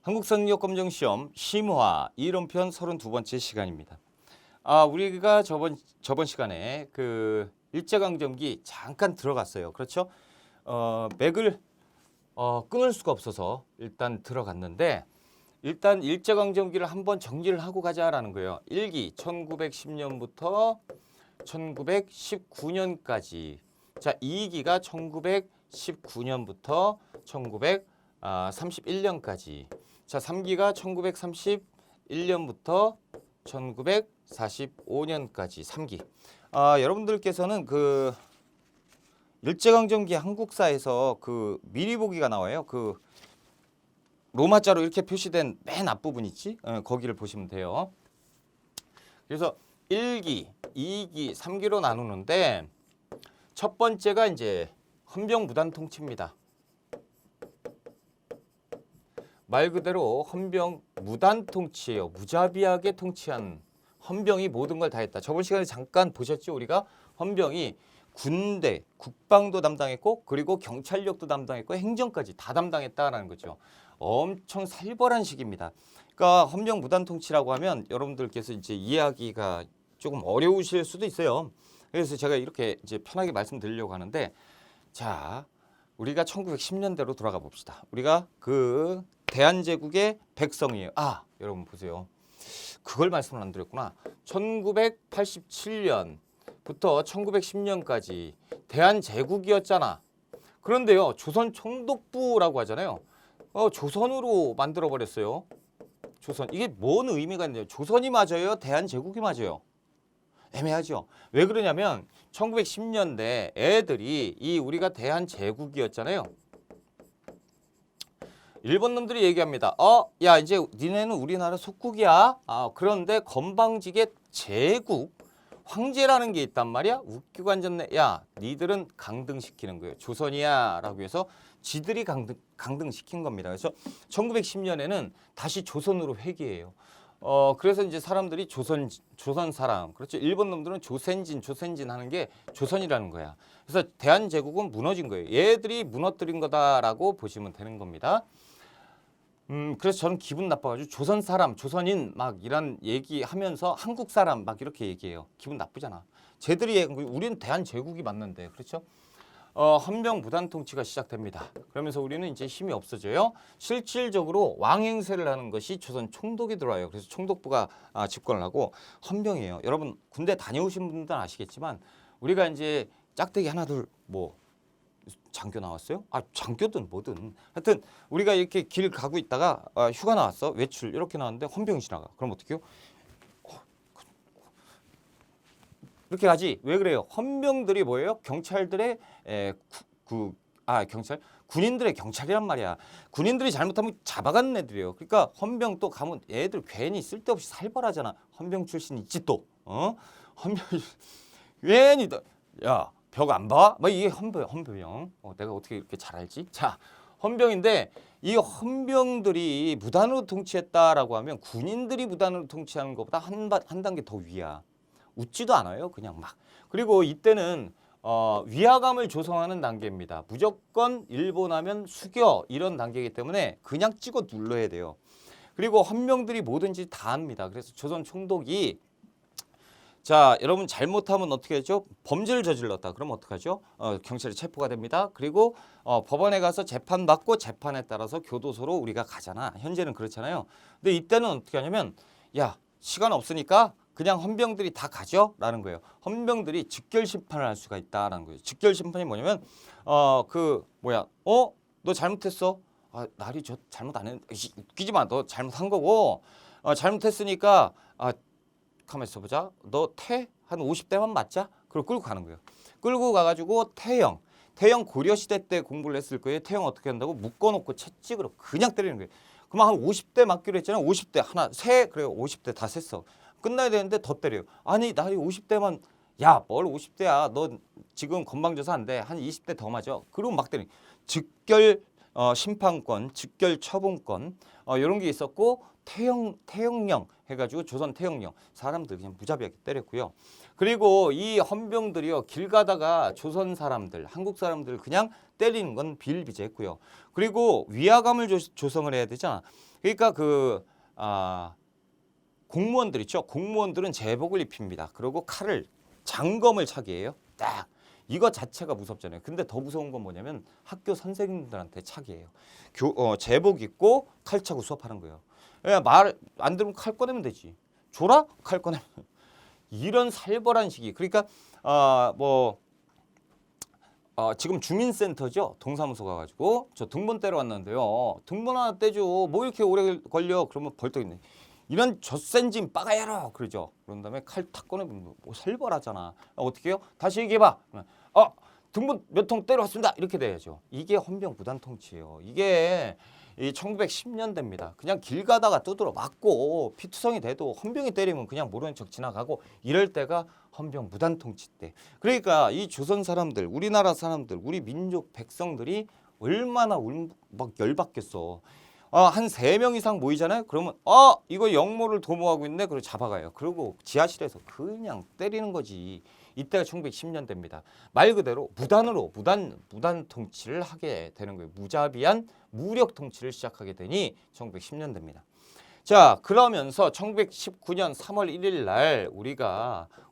한국성역검정시험 심화 이론편 32번째 시간입니다. 우리가 저번 시간에 그 일제강점기 잠깐 들어갔어요. 그렇죠? 맥을 끊을 수가 없어서 일단 들어갔는데 일단 일제강점기를 한번 정리를 하고 가자라는 거예요. 1기 1910년부터 1919년까지. 자, 2기가 1919년부터 1931년까지. 자, 3기가 1931년부터 1945년까지 3기. 여러분들께서는 그 일제강점기 한국사에서 그 미리 보기가 나와요. 그 로마자로 이렇게 표시된 맨 앞부분 있지? 거기를 보시면 돼요. 그래서 1기, 2기, 3기로 나누는데 첫 번째가 이제 헌병무단 통치입니다. 말 그대로 헌병 무단 통치예요. 무자비하게 통치한 헌병이 모든 걸 다 했다. 저번 시간에 잠깐 보셨죠? 우리가 헌병이 군대, 국방도 담당했고 그리고 경찰력도 담당했고 행정까지 다 담당했다라는 거죠. 엄청 살벌한 시기입니다. 그러니까 헌병 무단 통치라고 하면 여러분들께서 이제 이해하기가 조금 어려우실 수도 있어요. 그래서 제가 이렇게 이제 편하게 말씀드리려고 하는데, 자, 우리가 1910년대로 돌아가 봅시다. 우리가 그 대한제국의 백성이에요. 여러분 보세요. 그걸 말씀을 안 드렸구나. 1987년부터 1910년까지 대한제국이었잖아. 그런데요, 조선총독부라고 하잖아요. 조선으로 만들어 버렸어요. 조선. 이게 뭔 의미가 있나요? 조선이 맞아요? 대한제국이 맞아요? 애매하죠. 왜 그러냐면 1910년대 애들이 이 우리가 대한제국이었잖아요. 일본 놈들이 얘기합니다. 야, 이제 니네는 우리나라 속국이야. 그런데 건방지게 제국, 황제라는 게 있단 말이야. 웃기고 앉았네. 야, 니들은 강등시키는 거예요. 조선이야 라고 해서 지들이 강등시킨 겁니다. 그래서 1910년에는 다시 조선으로 회귀해요. 그래서 이제 사람들이 조선 사람, 그렇죠. 일본 놈들은 조센진 하는 게 조선이라는 거야. 그래서 대한제국은 무너진 거예요. 얘들이 무너뜨린 거다라고 보시면 되는 겁니다. 그래서 저는 기분 나빠가지고 조선 사람, 조선인 막 이런 얘기하면서 한국 사람 막 이렇게 얘기해요. 기분 나쁘잖아. 우리는 대한제국이 맞는데, 그렇죠? 헌병 무단 통치가 시작됩니다. 그러면서 우리는 이제 힘이 없어져요. 실질적으로 왕행세를 하는 것이 조선 총독이 들어와요. 그래서 총독부가 집권을 하고 헌병이에요. 여러분 군대 다녀오신 분들은 아시겠지만 우리가 이제 짝대기 하나 둘 뭐 장교 나왔어요? 장교든 뭐든 하여튼 우리가 이렇게 길 가고 있다가 휴가 나왔어. 외출 이렇게 나왔는데 헌병이 지나가. 그럼 어떻게 해요? 이렇게 가지. 왜 그래요? 헌병들이 뭐예요? 경찰들의 군인들의 경찰이란 말이야. 군인들이 잘못하면 잡아가는 애들이에요. 그러니까 헌병 또 가면 애들 괜히 쓸데없이 살벌하잖아. 헌병 출신 있지 또. 헌병 괜히 야, 벽 안 봐? 막 이게 헌병. 내가 어떻게 이렇게 잘 알지? 자, 헌병인데 이 헌병들이 무단으로 통치했다라고 하면 군인들이 무단으로 통치하는 것보다 한 단계 더 위야. 웃지도 않아요. 그냥 막. 그리고 이때는 위화감을 조성하는 단계입니다. 무조건 일본하면 숙여 이런 단계이기 때문에 그냥 찍어 눌러야 돼요. 그리고 헌병들이 뭐든지 다 합니다. 그래서 조선 총독이 자, 여러분 잘못하면 어떻게 하죠? 범죄를 저질렀다. 그럼 어떡하죠? 경찰에 체포가 됩니다. 그리고 법원에 가서 재판받고 재판에 따라서 교도소로 우리가 가잖아. 현재는 그렇잖아요. 근데 이때는 어떻게 하냐면 야, 시간 없으니까 그냥 헌병들이 다 가죠? 라는 거예요. 헌병들이 직결 심판을 할 수가 있다라는 거예요. 직결 심판이 뭐냐면 너 잘못했어? 나리 저 잘못 안 했는데 웃기지 마. 너 잘못한 거고 잘못했으니까 가만히 있어보자. 너 한 50대만 맞자? 그리고 끌고 가는 거예요. 끌고 가가지고 태형 고려시대 때 공부를 했을 거예요. 태형 어떻게 한다고? 묶어놓고 채찍으로 그냥 때리는 거예요. 그럼 한 50대 맞기로 했잖아. 50대 하나 그래요. 50대 다 셌어. 끝나야 되는데 더 때려요. 아니 나이 50대만 야 뭘 50대야. 너 지금 건방져서 안 돼. 한 20대 더 맞아. 그리고 막 때리는 직결 심판권, 직결 처분권 이런 게 있었고 태형령 해가지고 조선 태형령 사람들 그냥 무자비하게 때렸고요. 그리고 이 헌병들이요 길 가다가 조선 사람들, 한국 사람들 그냥 때리는 건 비일비재했고요. 그리고 위화감을 조성을 해야 되잖아. 그러니까 공무원들 있죠. 공무원들은 제복을 입힙니다. 그리고 칼을 장검을 차게 해요. 딱 이거 자체가 무섭잖아요. 근데 더 무서운 건 뭐냐면 학교 선생님들한테 차게 해요. 제복 입고 칼 차고 수업하는 거예요. 말 안 들으면 칼 꺼내면 되지. 줘라? 칼 꺼내면. 이런 살벌한 시기. 그러니까 지금 주민센터죠. 동사무소 가가지고 저 등본 떼러 왔는데요. 등본 하나 떼줘. 뭐 이렇게 오래 걸려? 그러면 벌떡 있네. 이런 젖센짐 빠가야로 그러죠. 그런 다음에 칼 탁 꺼내면 뭐 살벌하잖아. 어떻게 해요? 다시 얘기해봐. 등본 몇 통 떼러 왔습니다. 이렇게 돼야죠. 이게 헌병 무단 통치예요. 이게 이 1910년대입니다. 그냥 길 가다가 두드러 맞고 피투성이 돼도 헌병이 때리면 그냥 모르는 척 지나가고 이럴 때가 헌병 무단 통치 때. 그러니까 이 조선 사람들, 우리나라 사람들, 우리 민족 백성들이 얼마나 막 열받겠어. 한 3명 이상 모이잖아요. 그러면 이거 영모를 도모하고 있네. 그리고 잡아가요. 그리고 지하실에서 그냥 때리는 거지. 이때가 1910년대입니다. 말 그대로 무단 통치를 하게 되는 거예요. 무자비한 무력 통치를 시작하게 되니 1910년대입니다. 자, 그러면서 1919년 3월 1일 날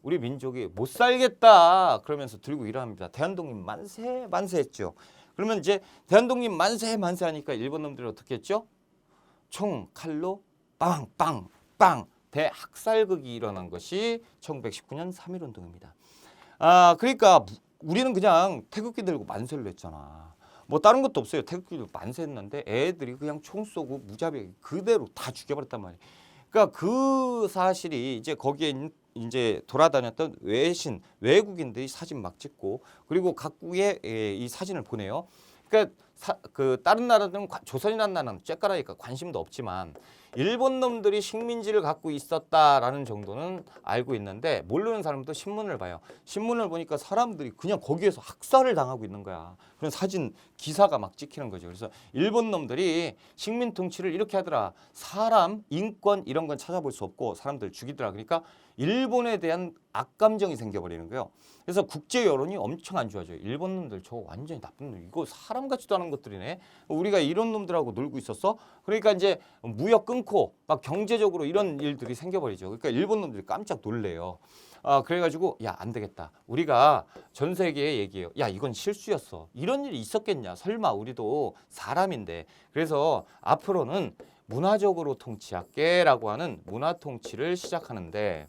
우리 민족이 못 살겠다 그러면서 들고 일어납니다. 대한독립 만세 만세했죠. 그러면 이제 대한독립 만세 만세 하니까 일본 놈들이 어떻게 했죠? 총 칼로 빵빵빵 대학살극이 일어난 것이 1919년 3.1운동입니다. 그러니까 우리는 그냥 태극기 들고 만세를 했잖아. 뭐 다른 것도 없어요. 태극기 들고 만세했는데 애들이 그냥 총 쏘고 무자비하게 그대로 다 죽여버렸단 말이에요. 그러니까 그 사실이 이제 거기에 이제 돌아다녔던 외국인들이 사진 막 찍고 그리고 각국에 이 사진을 보내요. 그러니까 다른 나라들은 조선이라는 나라는 쬐까라니까 관심도 없지만 일본 놈들이 식민지를 갖고 있었다라는 정도는 알고 있는데 모르는 사람도 신문을 봐요. 신문을 보니까 사람들이 그냥 거기에서 학살을 당하고 있는 거야. 그런 사진 기사가 막 찍히는 거죠. 그래서 일본 놈들이 식민 통치를 이렇게 하더라. 사람, 인권 이런 건 찾아볼 수 없고 사람들 죽이더라. 그러니까 일본에 대한 악감정이 생겨버리는 거예요. 그래서 국제 여론이 엄청 안 좋아져요. 일본 놈들 저거 완전히 나쁜 놈. 이거 사람 같지도 않은 것들이네. 우리가 이런 놈들하고 놀고 있었어. 그러니까 이제 무역 끊고 막 경제적으로 이런 일들이 생겨버리죠. 그러니까 일본 놈들이 깜짝 놀래요. 그래가지고 야, 안 되겠다. 우리가 전 세계에 얘기해요. 야, 이건 실수였어. 이런 일이 있었겠냐. 설마 우리도 사람인데. 그래서 앞으로는 문화적으로 통치할게라고 하는 문화 통치를 시작하는데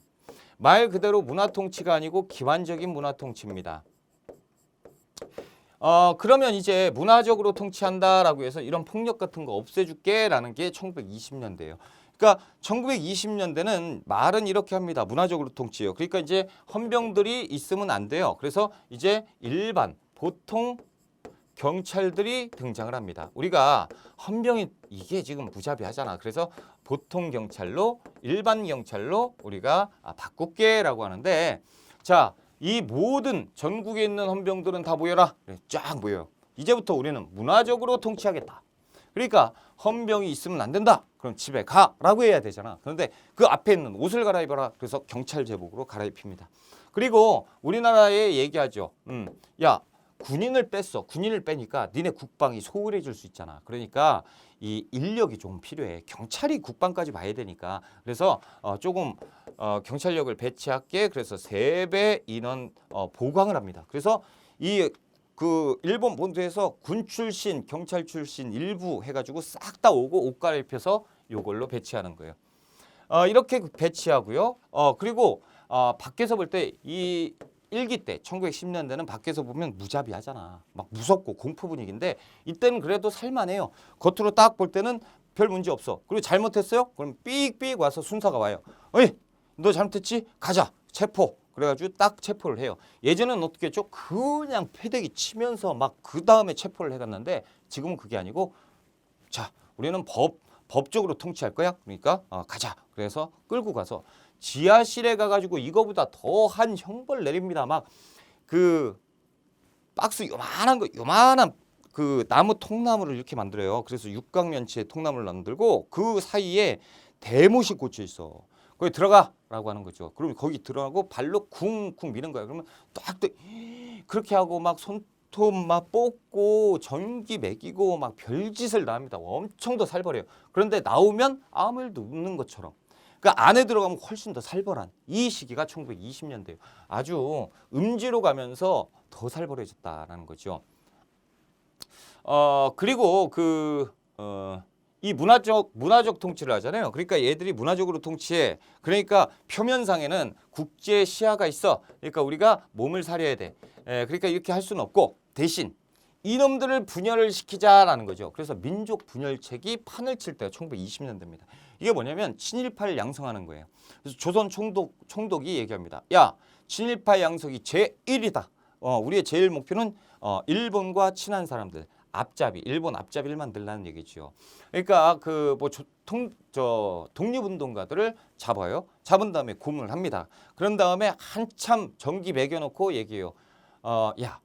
말 그대로 문화 통치가 아니고 기관적인 문화 통치입니다. 그러면 이제 문화적으로 통치한다라고 해서 이런 폭력 같은 거 없애줄게라는 게 1920년대예요. 그러니까 1920년대는 말은 이렇게 합니다. 문화적으로 통치예요. 그러니까 이제 헌병들이 있으면 안 돼요. 그래서 이제 일반 보통 경찰들이 등장을 합니다. 우리가 헌병이 이게 지금 무자비하잖아. 그래서 보통 경찰로 일반 경찰로 우리가 바꿀게라고 하는데 자, 이 모든 전국에 있는 헌병들은 다 모여라. 쫙 모여요. 이제부터 우리는 문화적으로 통치하겠다. 그러니까 헌병이 있으면 안 된다. 그럼 집에 가라고 해야 되잖아. 그런데 그 앞에 있는 옷을 갈아입어라. 그래서 경찰 제복으로 갈아입힙니다. 그리고 우리나라에 얘기하죠. 야, 군인을 뺐어. 군인을 빼니까 니네 국방이 소홀해질 수 있잖아. 그러니까 이 인력이 좀 필요해. 경찰이 국방까지 봐야 되니까. 그래서 조금 경찰력을 배치할게. 그래서 3배 인원 보강을 합니다. 그래서 그 일본 본토에서 군 출신, 경찰 출신 일부 해가지고 싹 다 오고 옷 갈아입혀서 요걸로 배치하는 거예요. 이렇게 배치하고요. 그리고 밖에서 볼 때 이 일기 때 1910년대는 밖에서 보면 무자비하잖아. 막 무섭고 공포 분위기인데 이때는 그래도 살만해요. 겉으로 딱 볼 때는 별 문제 없어. 그리고 잘못했어요? 그럼 삑삑 와서 순사가 와요. 어이, 너 잘못했지? 가자. 체포. 그래가지고 딱 체포를 해요. 예전에는 어떻게 했죠? 그냥 패대기 치면서 막 그 다음에 체포를 해갔는데 지금은 그게 아니고 자, 우리는 법적으로 통치할 거야. 그러니까 가자. 그래서 끌고 가서 지하실에 가가지고 이거보다 더한 형벌 내립니다. 막 그 박스 요만한 그 나무 통나무를 이렇게 만들어요. 그래서 육각면체의 통나무를 만들고 그 사이에 대못이 꽂혀 있어. 거기 들어가라고 하는 거죠. 그러면 거기 들어가고 발로 쿵쿵 미는 거야. 그러면 딱 그렇게 하고 막 스톱 막 뽑고 전기 매기고 막 별짓을 다 합니다. 엄청 더 살벌해요. 그런데 나오면 아무 일도 없는 것처럼. 그 안에 들어가면 훨씬 더 살벌한 이 시기가 1920년대예요. 아주 음지로 가면서 더 살벌해졌다라는 거죠. 그리고 이 문화적 통치를 하잖아요. 그러니까 얘들이 문화적으로 통치해. 그러니까 표면상에는 국제 시야가 있어. 그러니까 우리가 몸을 사려야 돼. 그러니까 이렇게 할 수는 없고 대신 이놈들을 분열을 시키자라는 거죠. 그래서 민족 분열책이 판을 칠 때가 1920년대입니다. 이게 뭐냐면 친일파를 양성하는 거예요. 그래서 조선 총독이 얘기합니다. 야, 친일파 양성이 제1이다. 우리의 제일 목표는 일본과 친한 사람들. 앞잡이, 일본 앞잡이를 만들라는 얘기죠. 그러니까 독립운동가들을 잡아요. 잡은 다음에 고문을 합니다. 그런 다음에 한참 전기 매겨놓고 얘기해요. 야,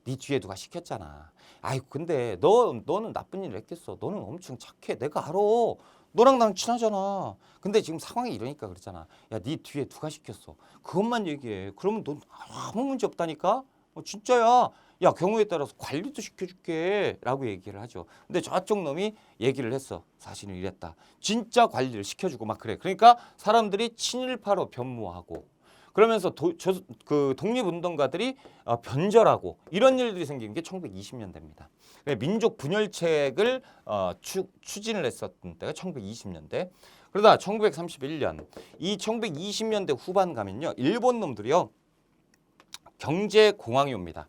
네 뒤에 누가 시켰잖아. 아이 근데 너는 나쁜 일을 했겠어. 너는 엄청 착해. 내가 알아. 너랑 나랑 친하잖아. 근데 지금 상황이 이러니까 그렇잖아. 야, 네 뒤에 누가 시켰어. 그것만 얘기해. 그러면 넌 아무 문제 없다니까. 진짜야. 야, 경우에 따라서 관리도 시켜줄게 라고 얘기를 하죠. 근데 저쪽 놈이 얘기를 했어. 사실은 이랬다. 진짜 관리를 시켜주고 막 그래. 그러니까 사람들이 친일파로 변모하고 그러면서 독립운동가들이 변절하고 이런 일들이 생긴 게 1920년대입니다. 민족 분열책을 추진을 했었던 때가 1920년대. 그러다 1931년, 이 1920년대 후반 가면요. 일본 놈들이요. 경제공황이 옵니다.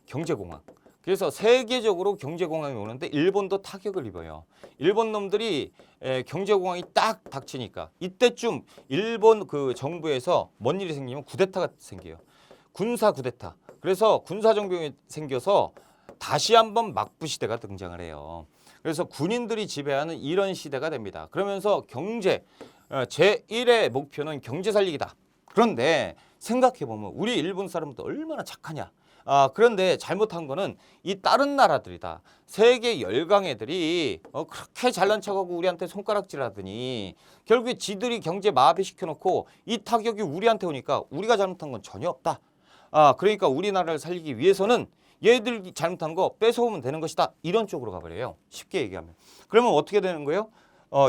경제공황. 그래서 세계적으로 경제공황이 오는데 일본도 타격을 입어요. 일본 놈들이 경제공황이 딱 닥치니까 이때쯤 일본 그 정부에서 뭔 일이 생기면 쿠데타가 생겨요. 군사 쿠데타. 그래서 군사정병이 생겨서 다시 한번 막부 시대가 등장을 해요. 그래서 군인들이 지배하는 이런 시대가 됩니다. 그러면서 제1의 목표는 경제 살리기다. 그런데 생각해보면 우리 일본 사람들 얼마나 착하냐. 그런데 잘못한 거는 이 다른 나라들이다. 세계 열강 애들이 그렇게 잘난 척하고 우리한테 손가락질하더니 결국에 지들이 경제 마비시켜놓고 이 타격이 우리한테 오니까 우리가 잘못한 건 전혀 없다. 그러니까 우리나라를 살리기 위해서는 얘들이 잘못한 거 뺏어오면 되는 것이다. 이런 쪽으로 가버려요. 쉽게 얘기하면. 그러면 어떻게 되는 거예요?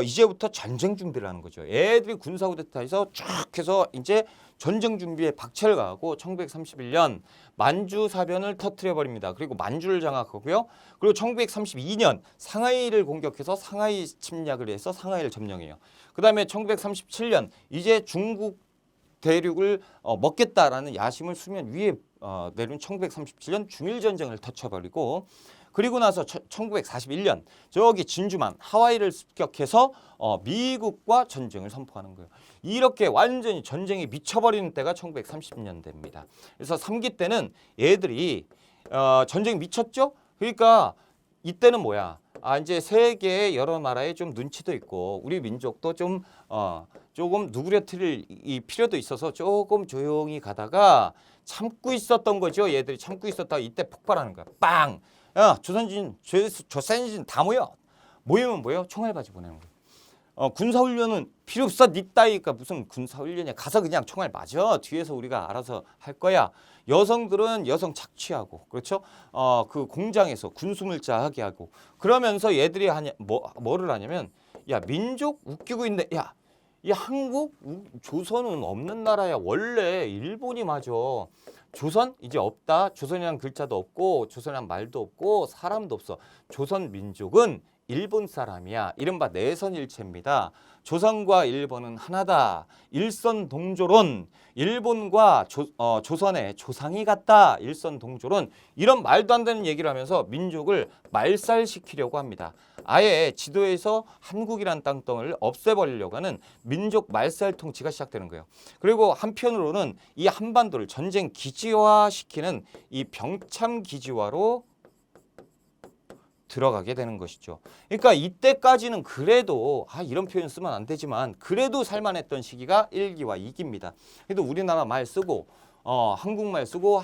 이제부터 전쟁 준비를 하는 거죠. 애들이 군사 쿠데타에서 쭉 해서 이제 전쟁 준비에 박차를 가하고 1931년 만주 사변을 터뜨려 버립니다. 그리고 만주를 장악하고요. 그리고 1932년 상하이를 공격해서 상하이 침략을 해서 상하이를 점령해요. 그다음에 1937년 이제 중국 대륙을 먹겠다라는 야심을 수면 위에 내린 1937년 중일전쟁을 터쳐버리고 그리고 나서 1941년 저기 진주만 하와이를 습격해서 미국과 전쟁을 선포하는 거예요. 이렇게 완전히 전쟁이 미쳐버리는 때가 1930년대입니다. 그래서 3기 때는 얘들이 전쟁이 미쳤죠? 그러니까 이때는 뭐야? 이제 세계의 여러 나라에 좀 눈치도 있고 우리 민족도 좀 조금 누구려뜨릴 이 필요도 있어서 조금 조용히 가다가 참고 있었던 거죠. 얘들이 참고 있었다가 이때 폭발하는 거야. 빵! 야, 조선인 다 모이면 뭐예요? 총알바지 보내는 거예요. 군사훈련은 필요 없어. 니 따위가 무슨 군사훈련이야. 가서 그냥 총알 맞아. 뒤에서 우리가 알아서 할 거야. 여성들은 여성 착취하고 그렇죠? 그 공장에서 군수물자 하게 하고 그러면서 얘들이 뭐를 하냐면 야 민족 웃기고 있네. 야, 이 한국 조선은 없는 나라야. 원래 일본이 맞아. 조선 이제 없다. 조선이란 글자도 없고 조선이란 말도 없고 사람도 없어. 조선 민족은 일본 사람이야. 이른바 내선일체입니다. 조선과 일본은 하나다. 일선동조론. 일본과 조선의 조상이 같다. 일선동조론. 이런 말도 안 되는 얘기를 하면서 민족을 말살시키려고 합니다. 아예 지도에서 한국이란 땅덩어리를 없애버리려고 하는 민족 말살 통치가 시작되는 거예요. 그리고 한편으로는 이 한반도를 전쟁 기지화시키는 이 병참 기지화로 들어가게 되는 것이죠. 그러니까 이때까지는 그래도 이런 표현 쓰면 안 되지만 그래도 살만했던 시기가 1기와 2기입니다. 그래도 우리나라 말 쓰고 한국말 쓰고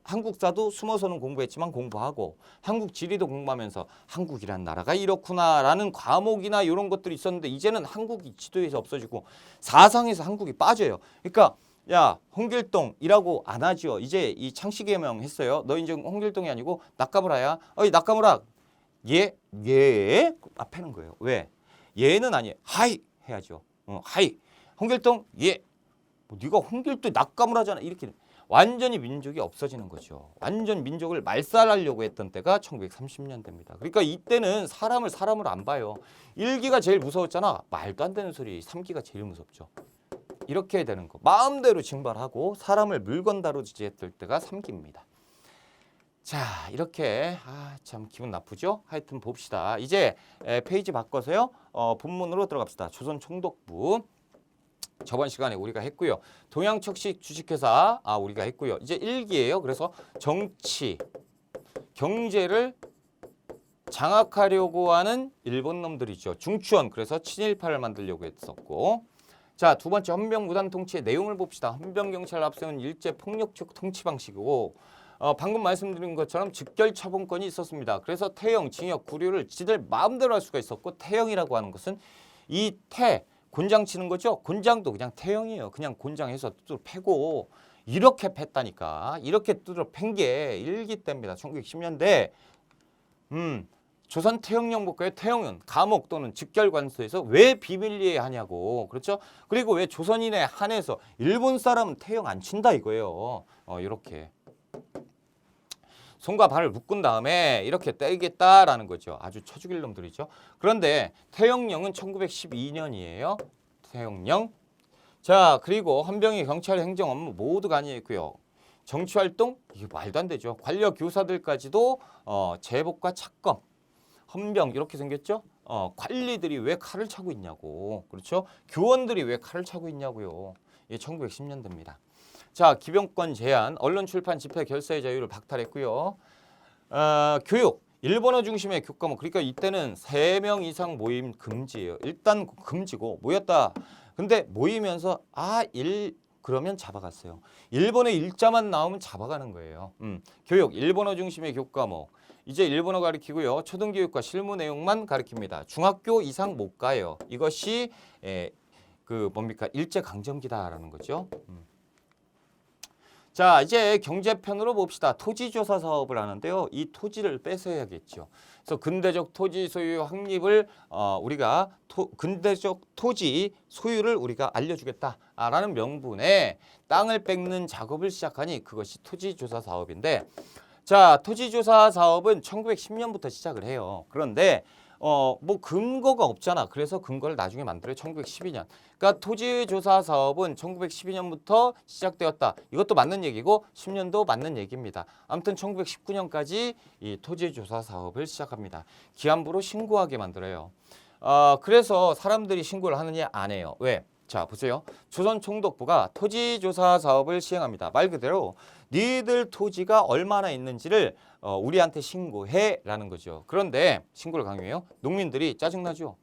한국사도 숨어서는 공부했지만 공부하고 한국 지리도 공부하면서 한국이란 나라가 이렇구나라는 과목이나 이런 것들이 있었는데 이제는 한국이 지도에서 없어지고 사상에서 한국이 빠져요. 그러니까 야, 홍길동이라고 안 하죠. 이제 이 창씨 개명 했어요. 너 이제 홍길동이 아니고 나카무라야. 어이 나카무라. 얘 앞에는 거예요. 왜? 얘는 아니에요. 하이 해야죠. 하이. 홍길동 얘. 뭐 네가 홍길동 나카무라잖아. 이렇게 완전히 민족이 없어지는 거죠. 완전 민족을 말살하려고 했던 때가 1930년대입니다. 그러니까 이때는 사람을 사람으로 안 봐요. 1기가 제일 무서웠잖아. 말도 안 되는 소리. 3기가 제일 무섭죠. 이렇게 되는 거. 마음대로 징발하고 사람을 물건 다루지 했을 때가 3기입니다. 자, 이렇게 참 기분 나쁘죠? 하여튼 봅시다. 이제 페이지 바꿔서요. 본문으로 들어갑시다. 조선총독부. 저번 시간에 우리가 했고요. 동양척식 주식회사 우리가 했고요. 이제 1기예요. 그래서 정치, 경제를 장악하려고 하는 일본 놈들이죠. 중추원. 그래서 친일파를 만들려고 했었고. 자, 두 번째 헌병무단 통치의 내용을 봅시다. 헌병경찰을 앞세운 일제 폭력적 통치 방식이고 방금 말씀드린 것처럼 즉결 처분권이 있었습니다. 그래서 태형, 징역, 구류를 지들 마음대로 할 수가 있었고 태형이라고 하는 것은 이 곤장 치는 거죠. 곤장도 그냥 태형이에요. 그냥 곤장해서 두드러 패고 이렇게 팼다니까. 이렇게 두드러 팬 게 1기 때입니다. 1910년대. 조선 태형령 볼까요? 태형은 감옥 또는 즉결관소에서 왜 비밀리에 하냐고. 그렇죠? 그리고 왜 조선인에 한해서 일본 사람은 태형 안 친다 이거예요. 이렇게. 손과 발을 묶은 다음에 이렇게 때리겠다라는 거죠. 아주 쳐죽일 놈들이죠. 그런데 태형령은 1912년이에요. 태형령. 자, 그리고 헌병이 경찰 행정 업무 모두가 아니고요. 정치활동? 이게 말도 안 되죠. 관력 교사들까지도 제복과 착검, 헌병 이렇게 생겼죠. 관리들이 왜 칼을 차고 있냐고. 그렇죠? 교원들이 왜 칼을 차고 있냐고요. 이게 1910년대입니다. 자, 기병권 제한, 언론 출판 집회 결사의 자유를 박탈했고요. 교육, 일본어 중심의 교과목. 그러니까 이때는 3명 이상 모임 금지예요. 일단 금지고 모였다. 근데 모이면서 그러면 잡아갔어요. 일본의 일자만 나오면 잡아가는 거예요. 교육, 일본어 중심의 교과목. 이제 일본어 가르치고요. 초등교육과 실무 내용만 가르칩니다. 중학교 이상 못 가요. 이것이 일제 강점기다라는 거죠. 자, 이제 경제편으로 봅시다. 토지조사 사업을 하는데요. 이 토지를 뺏어야겠죠. 그래서 근대적 토지 소유 확립을 우리가 근대적 토지 소유를 우리가 알려주겠다라는 명분에 땅을 뺏는 작업을 시작하니 그것이 토지조사 사업인데, 자, 토지조사 사업은 1910년부터 시작을 해요. 그런데 뭐 근거가 없잖아. 그래서 근거를 나중에 만들어요. 1912년. 그러니까 토지조사 사업은 1912년부터 시작되었다. 이것도 맞는 얘기고 10년도 맞는 얘기입니다. 아무튼 1919년까지 이 토지조사 사업을 시작합니다. 기한부로 신고하게 만들어요. 그래서 사람들이 신고를 하느냐 안 해요. 왜? 자, 보세요. 조선총독부가 토지조사 사업을 시행합니다. 말 그대로 니들 토지가 얼마나 있는지를 우리한테 신고해라는 거죠. 그런데 신고를 강요해요. 농민들이 짜증나죠.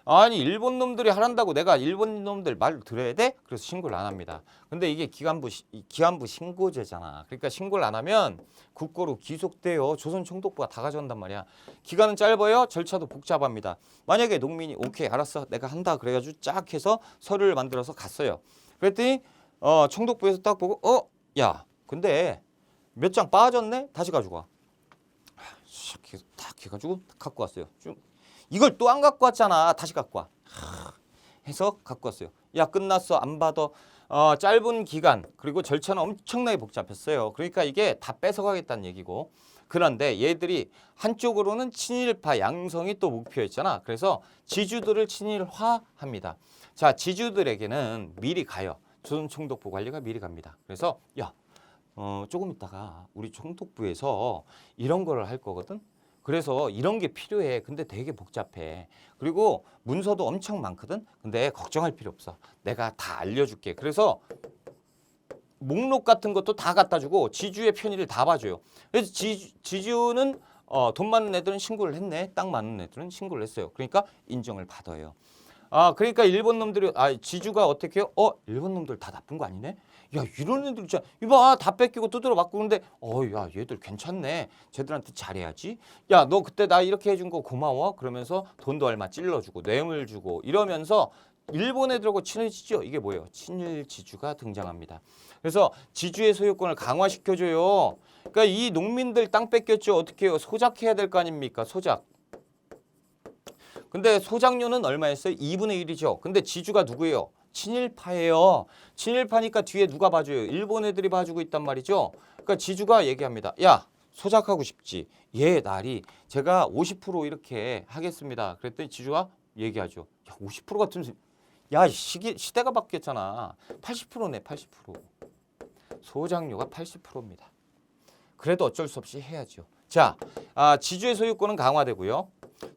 아니, 일본 놈들이 하란다고 내가 일본 놈들 말 들어야 돼? 그래서 신고를 안 합니다. 근데 이게 기간부 신고제잖아. 그러니까 신고를 안 하면 국고로 기속돼요. 조선총독부가 다 가져간단 말이야. 기간은 짧아요. 절차도 복잡합니다. 만약에 농민이 오케이 알았어 내가 한다 그래가지고 쫙 해서 서류를 만들어서 갔어요. 그랬더니 총독부에서 딱 보고 야 근데 몇 장 빠졌네? 다시 가지고 와. 탁 해가지고 갖고 왔어요. 좀 이걸 또 안 갖고 왔잖아. 다시 갖고 와. 해서 갖고 왔어요. 야 끝났어. 안 받아. 짧은 기간 그리고 절차는 엄청나게 복잡했어요. 그러니까 이게 다 뺏어가겠다는 얘기고. 그런데 얘들이 한쪽으로는 친일파 양성이 또 목표였잖아. 그래서 지주들을 친일화합니다. 자, 지주들에게는 미리 가요. 조선총독부 관리가 미리 갑니다. 그래서 야 조금 있다가 우리 총독부에서 이런 거를 할 거거든. 그래서 이런 게 필요해. 근데 되게 복잡해. 그리고 문서도 엄청 많거든. 근데 걱정할 필요 없어. 내가 다 알려줄게. 그래서 목록 같은 것도 다 갖다 주고 지주의 편의를 다 봐줘요. 그래서 지주는 돈 많은 애들은 신고를 했네. 땅 많은 애들은 신고를 했어요. 그러니까 인정을 받아요. 그러니까 일본 놈들이 지주가 어떻게 해요? 일본 놈들 다 나쁜 거 아니네? 야 이런 애들 진짜 이봐 다 뺏기고 두드려 맞고 그런데 야 얘들 괜찮네. 쟤들한테 잘해야지. 야 너 그때 나 이렇게 해준 거 고마워. 그러면서 돈도 얼마 찔러주고 뇌물 주고 이러면서 일본 애들하고 친해지죠. 이게 뭐예요? 친일지주가 등장합니다. 그래서 지주의 소유권을 강화시켜줘요. 그러니까 이 농민들 땅 뺏겼죠. 어떻게 해요? 소작해야 될 거 아닙니까? 소작. 근데 소작료는 얼마였어요? 2분의 1이죠. 근데 지주가 누구예요? 친일파예요. 친일파니까 뒤에 누가 봐줘요? 일본 애들이 봐주고 있단 말이죠. 그러니까 지주가 얘기합니다. 야, 소작하고 싶지. 얘 날이 제가 50% 이렇게 하겠습니다. 그랬더니 지주가 얘기하죠. 야, 50% 같은 야, 시대가 바뀌었잖아. 80%네, 80%. 소작료가 80%입니다. 그래도 어쩔 수 없이 해야죠. 자, 지주의 소유권은 강화되고요.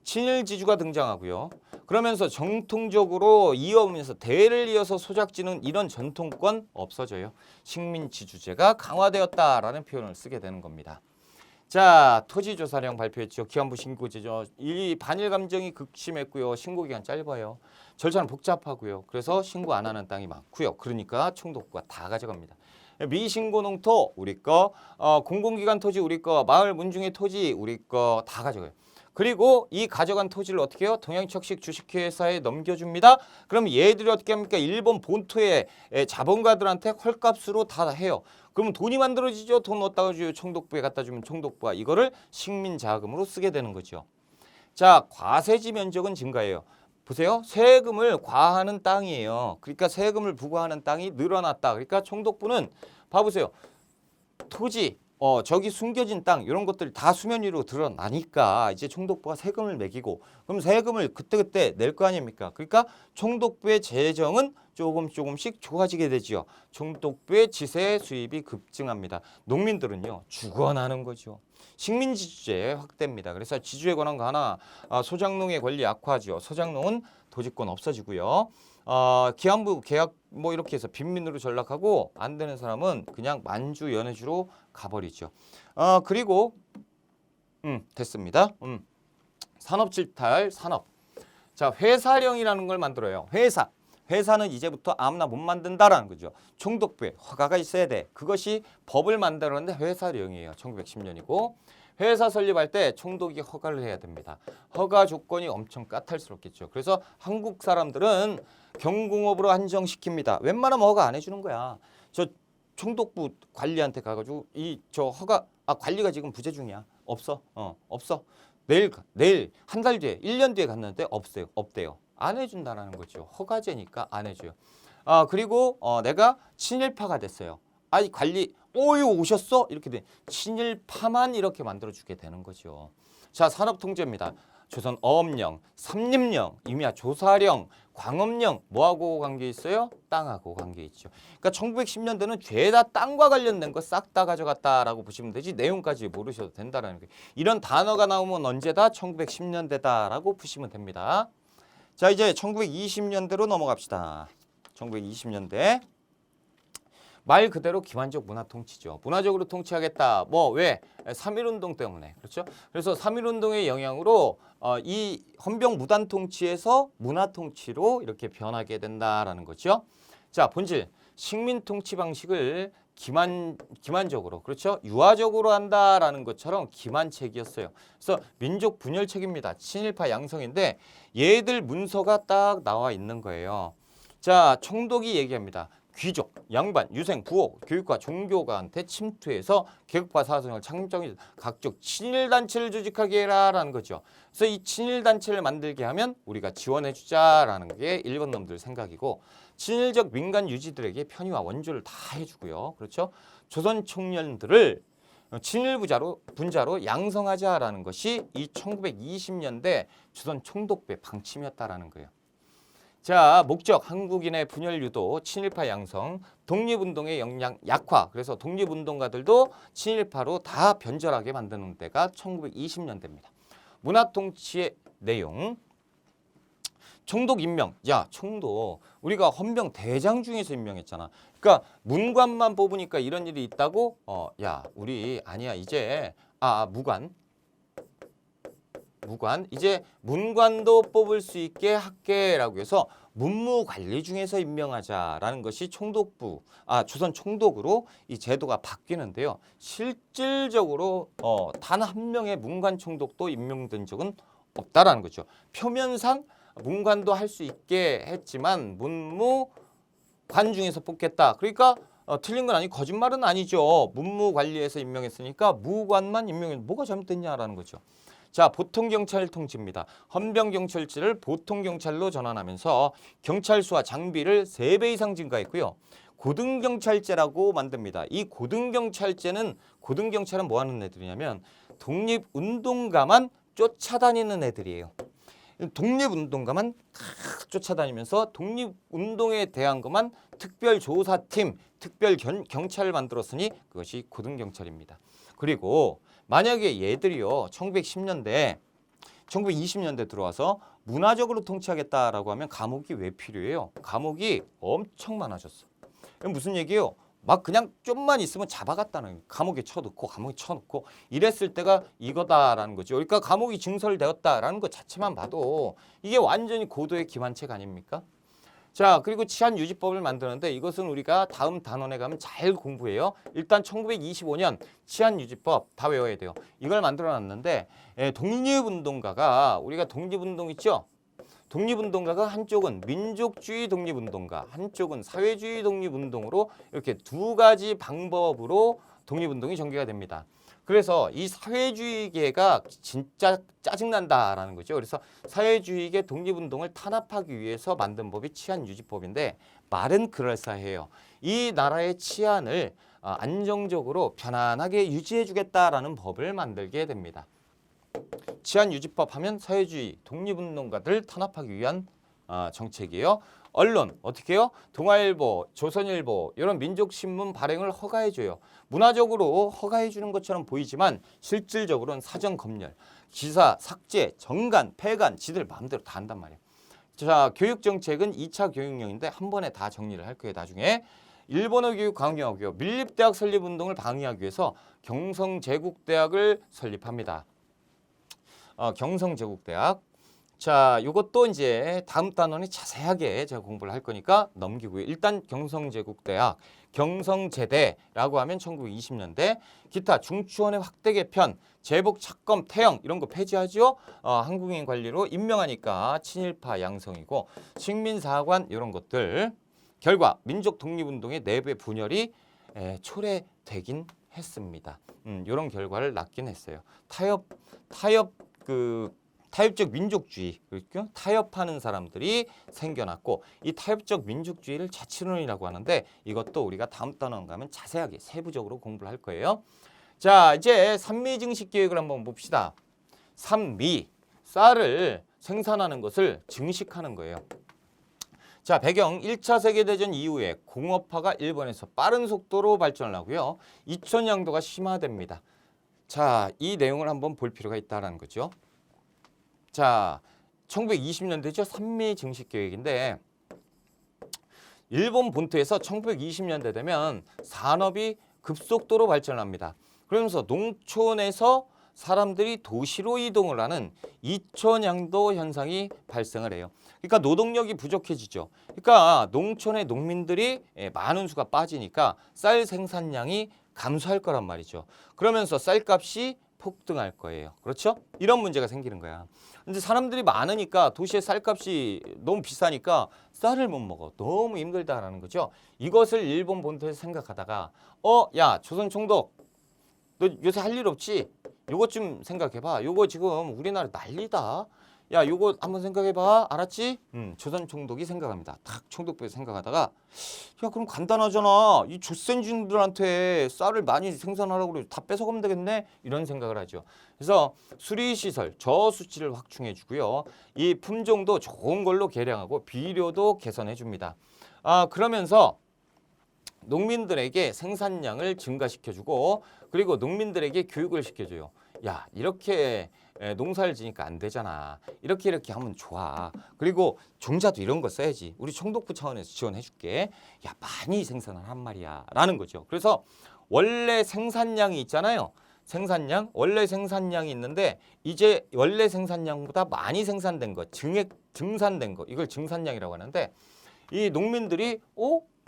친일 지주가 등장하고요. 그러면서 정통적으로 이어오면서 대를 이어서 소작지는 이런 전통권 없어져요. 식민지주제가 강화되었다라는 표현을 쓰게 되는 겁니다. 자, 토지조사령 발표했죠. 기한부 신고제죠. 이 반일 감정이 극심했고요. 신고기간 짧아요. 절차는 복잡하고요. 그래서 신고 안 하는 땅이 많고요. 그러니까 총독부가 다 가져갑니다. 미신고 농토 우리 거, 공공기관 토지 우리 거, 마을 문중의 토지 우리 거 다 가져가요. 그리고 이 가져간 토지를 어떻게 해요? 동양척식 주식회사에 넘겨줍니다. 그럼 얘들이 어떻게 합니까? 일본 본토의 자본가들한테 헐값으로 다 해요. 그러면 돈이 만들어지죠. 돈 어디다가 줘요? 총독부에 갖다 주면 총독부가 이거를 식민자금으로 쓰게 되는 거죠. 자, 과세지 면적은 증가해요. 보세요. 세금을 과하는 땅이에요. 그러니까 세금을 부과하는 땅이 늘어났다. 그러니까 총독부는 봐보세요. 토지, 저기 숨겨진 땅 이런 것들이 다 수면 위로 드러나니까 이제 총독부가 세금을 매기고 그럼 세금을 그때그때 낼 거 아닙니까? 그러니까 총독부의 재정은 조금씩 좋아지게 되지요. 총독부의 지세 수입이 급증합니다. 농민들은요 죽어나는 거죠. 식민지주제 확대입니다. 그래서 지주에 관한 거 하나, 소작농의 권리 약화죠. 소작농은 도지권 없어지고요. 기한부 계약 뭐 이렇게 해서 빈민으로 전락하고 안 되는 사람은 그냥 만주 연해주로 가버리죠. 그리고 됐습니다. 산업질탈 산업. 자, 회사령이라는 걸 만들어요. 회사는 이제부터 아무나 못 만든다라는 거죠. 총독부에 허가가 있어야 돼. 그것이 법을 만들었는데 회사령이에요. 1910년이고 회사 설립할 때 총독이 허가를 해야 됩니다. 허가 조건이 엄청 까탈스럽겠죠. 그래서 한국 사람들은 경공업으로 한정시킵니다. 웬만하면 허가 안 해주는 거야. 저 총독부 관리한테 가가지고 저 허가 관리가 지금 부재 중이야. 없어. 없어. 내일 한 달 뒤에 1년 뒤에 갔는데 없대요. 안 해준다라는 거죠. 허가제니까 안 해줘요. 그리고 내가 친일파가 됐어요. 이 관리 이거 오셨어? 이렇게 돼. 친일파만 이렇게 만들어주게 되는 거죠. 자, 산업통제입니다. 조선 어업령, 삼림령, 임야 조사령, 광업령 뭐하고 관계 있어요? 땅하고 관계 있죠. 그러니까 1910년대는 죄다 땅과 관련된 거 싹 다 가져갔다라고 보시면 되지 내용까지 모르셔도 된다라는 거예요. 이런 단어가 나오면 언제다? 1910년대다라고 보시면 됩니다. 자, 이제 1920년대로 넘어갑시다. 1920년대. 말 그대로 기만적 문화 통치죠. 문화적으로 통치하겠다. 왜? 3.1운동 때문에. 그렇죠? 그래서 3.1운동의 영향으로 이 헌병 무단 통치에서 문화 통치로 이렇게 변하게 된다라는 거죠. 자, 본질. 식민 통치 방식을 기만적으로, 그렇죠? 유화적으로 한다라는 것처럼 기만책이었어요. 그래서 민족 분열책입니다. 친일파 양성인데 얘들 문서가 딱 나와 있는 거예요. 자, 총독이 얘기합니다. 귀족, 양반, 유생, 부호, 교육과 종교가한테 침투해서 계급화 사상을 창정해 각종 친일단체를 조직하게 해라라는 거죠. 그래서 이 친일단체를 만들게 하면 우리가 지원해주자라는 게 일본 놈들 생각이고 친일적 민간 유지들에게 편의와 원조를 다 해주고요. 그렇죠? 조선 청년들을 분자로 양성하자라는 것이 이 1920년대 조선 총독부의 방침이었다라는 거예요. 자, 목적 한국인의 분열 유도, 친일파 양성, 독립운동의 역량 약화. 그래서 독립운동가들도 친일파로 다 변절하게 만드는 때가 1920년대입니다. 문화통치의 내용. 총독 임명. 야, 총독. 우리가 헌병 대장 중에서 임명했잖아. 그러니까 문관만 뽑으니까 이런 일이 있다고? 야, 우리 아니야. 이제 무관. 이제 문관도 뽑을 수 있게 할게라고 해서 문무관리 중에서 임명하자라는 것이 총독부, 조선 총독으로 이 제도가 바뀌는데요. 실질적으로 단 한 명의 문관 총독도 임명된 적은 없다라는 거죠. 표면상 문관도 할 수 있게 했지만 문무관 중에서 뽑겠다. 그러니까 틀린 건 아니 거짓말은 아니죠. 문무관리에서 임명했으니까 무관만 임명했 뭐가 잘못됐냐라는 거죠. 자, 보통경찰 통치입니다. 헌병경찰제를 보통경찰로 전환하면서 경찰수와 장비를 3배 이상 증가했고요. 고등경찰제라고 만듭니다. 이 고등경찰제는 고등경찰은 뭐 하는 애들이냐면 독립운동가만 쫓아다니는 애들이에요. 독립운동가만 쫓아다니면서 독립운동에 대한 것만 특별조사팀, 특별경찰을 만들었으니 그것이 고등경찰입니다. 그리고 만약에 얘들이요 1910년대 1920년대 들어와서 문화적으로 통치하겠다라고 하면 감옥이 왜 필요해요? 감옥이 엄청 많아졌어. 무슨 얘기예요? 막 그냥 좀만 있으면 잡아갔다는 감옥에 쳐넣고 이랬을 때가 이거다라는 거죠. 그러니까 감옥이 증설되었다라는 것 자체만 봐도 이게 완전히 고도의 기관책 아닙니까? 자, 그리고 치안유지법을 만드는데 이것은 우리가 다음 단원에 가면 잘 공부해요. 일단 1925년 치안유지법 다 외워야 돼요. 이걸 만들어놨는데 독립운동가가 우리가 독립운동 있죠? 독립운동가가 한쪽은 민족주의 독립운동가, 한쪽은 사회주의 독립운동으로 이렇게 두 가지 방법으로 독립운동이 전개가 됩니다. 그래서 이 사회주의계가 진짜 짜증난다라는 거죠. 그래서 사회주의계 독립운동을 탄압하기 위해서 만든 법이 치안유지법인데 말은 그럴싸해요. 이 나라의 치안을 안정적으로 편안하게 유지해주겠다라는 법을 만들게 됩니다. 치안유지법 하면 사회주의 독립운동가들 탄압하기 위한 정책이에요. 언론 어떻게 해요? 동아일보, 조선일보 이런 민족신문 발행을 허가해줘요. 문화적으로 허가해주는 것처럼 보이지만 실질적으로는 사전검열, 기사, 삭제, 정간, 폐간 지들 마음대로 다 한단 말이에요. 자, 교육정책은 2차 교육령인데 한 번에 다 정리를 할 거예요. 나중에. 일본어 교육 강요하고요. 밀립대학 설립운동을 방해하기 위해서 경성제국대학을 설립합니다. 경성제국대학. 자, 이것도 이제 다음 단원에 자세하게 제가 공부를 할 거니까 넘기고요. 일단 경성제국대학, 경성제대라고 하면 1920년대 기타 중추원의 확대 개편, 제복 착검 태형 이런 거 폐지하죠. 한국인 관리로 임명하니까 친일파 양성이고 식민사관 이런 것들. 결과 민족 독립운동의 내부의 분열이 초래되긴 했습니다. 이런 결과를 낳긴 했어요. 타협적 민족주의, 그렇죠? 타협하는 사람들이 생겨났고 이 타협적 민족주의를 자치론이라고 하는데 이것도 우리가 다음 단원 가면 자세하게 세부적으로 공부를 할 거예요. 자, 이제 산미 증식 계획을 한번 봅시다. 산미, 쌀을 생산하는 것을 증식하는 거예요. 자, 배경 1차 세계대전 이후에 공업화가 일본에서 빠른 속도로 발전을 하고요. 이촌 양도가 심화됩니다. 자, 이 내용을 한번 볼 필요가 있다는 거죠. 자, 1920년대죠. 산미 증식 계획인데 일본 본토에서 1920년대 되면 산업이 급속도로 발전합니다. 그러면서 농촌에서 사람들이 도시로 이동을 하는 이촌양도 현상이 발생을 해요. 그러니까 노동력이 부족해지죠. 그러니까 농촌의 농민들이 많은 수가 빠지니까 쌀 생산량이 감소할 거란 말이죠. 그러면서 쌀값이 폭등할 거예요. 그렇죠? 이런 문제가 생기는 거야. 근데 사람들이 많으니까 도시의 쌀값이 너무 비싸니까 쌀을 못 먹어. 너무 힘들다라는 거죠. 이것을 일본 본토에서 생각하다가 야, 조선 총독 너 요새 할 일 없지? 요것 좀 생각해봐. 요거 지금 우리나라 난리다. 야, 요거 한번 생각해봐. 알았지? 조선 총독이 생각합니다. 탁 총독부에서 생각하다가 야, 그럼 간단하잖아. 이 조센주들한테 쌀을 많이 생산하라고 그래. 다 뺏어가면 되겠네? 이런 생각을 하죠. 그래서 수리시설, 저수지를 확충해주고요. 이 품종도 좋은 걸로 개량하고 비료도 개선해줍니다. 그러면서 농민들에게 생산량을 증가시켜주고 그리고 농민들에게 교육을 시켜줘요. 야, 이렇게 농사를 지니까 안 되잖아. 이렇게 하면 좋아. 그리고 종자도 이런 거 써야지. 우리 총독부 차원에서 지원해줄게. 야, 많이 생산을 한 말이야. 라는 거죠. 그래서 원래 생산량이 있잖아요. 생산량, 원래 생산량이 있는데 이제 원래 생산량보다 많이 생산된 거, 증산된 거, 이걸 증산량이라고 하는데 이 농민들이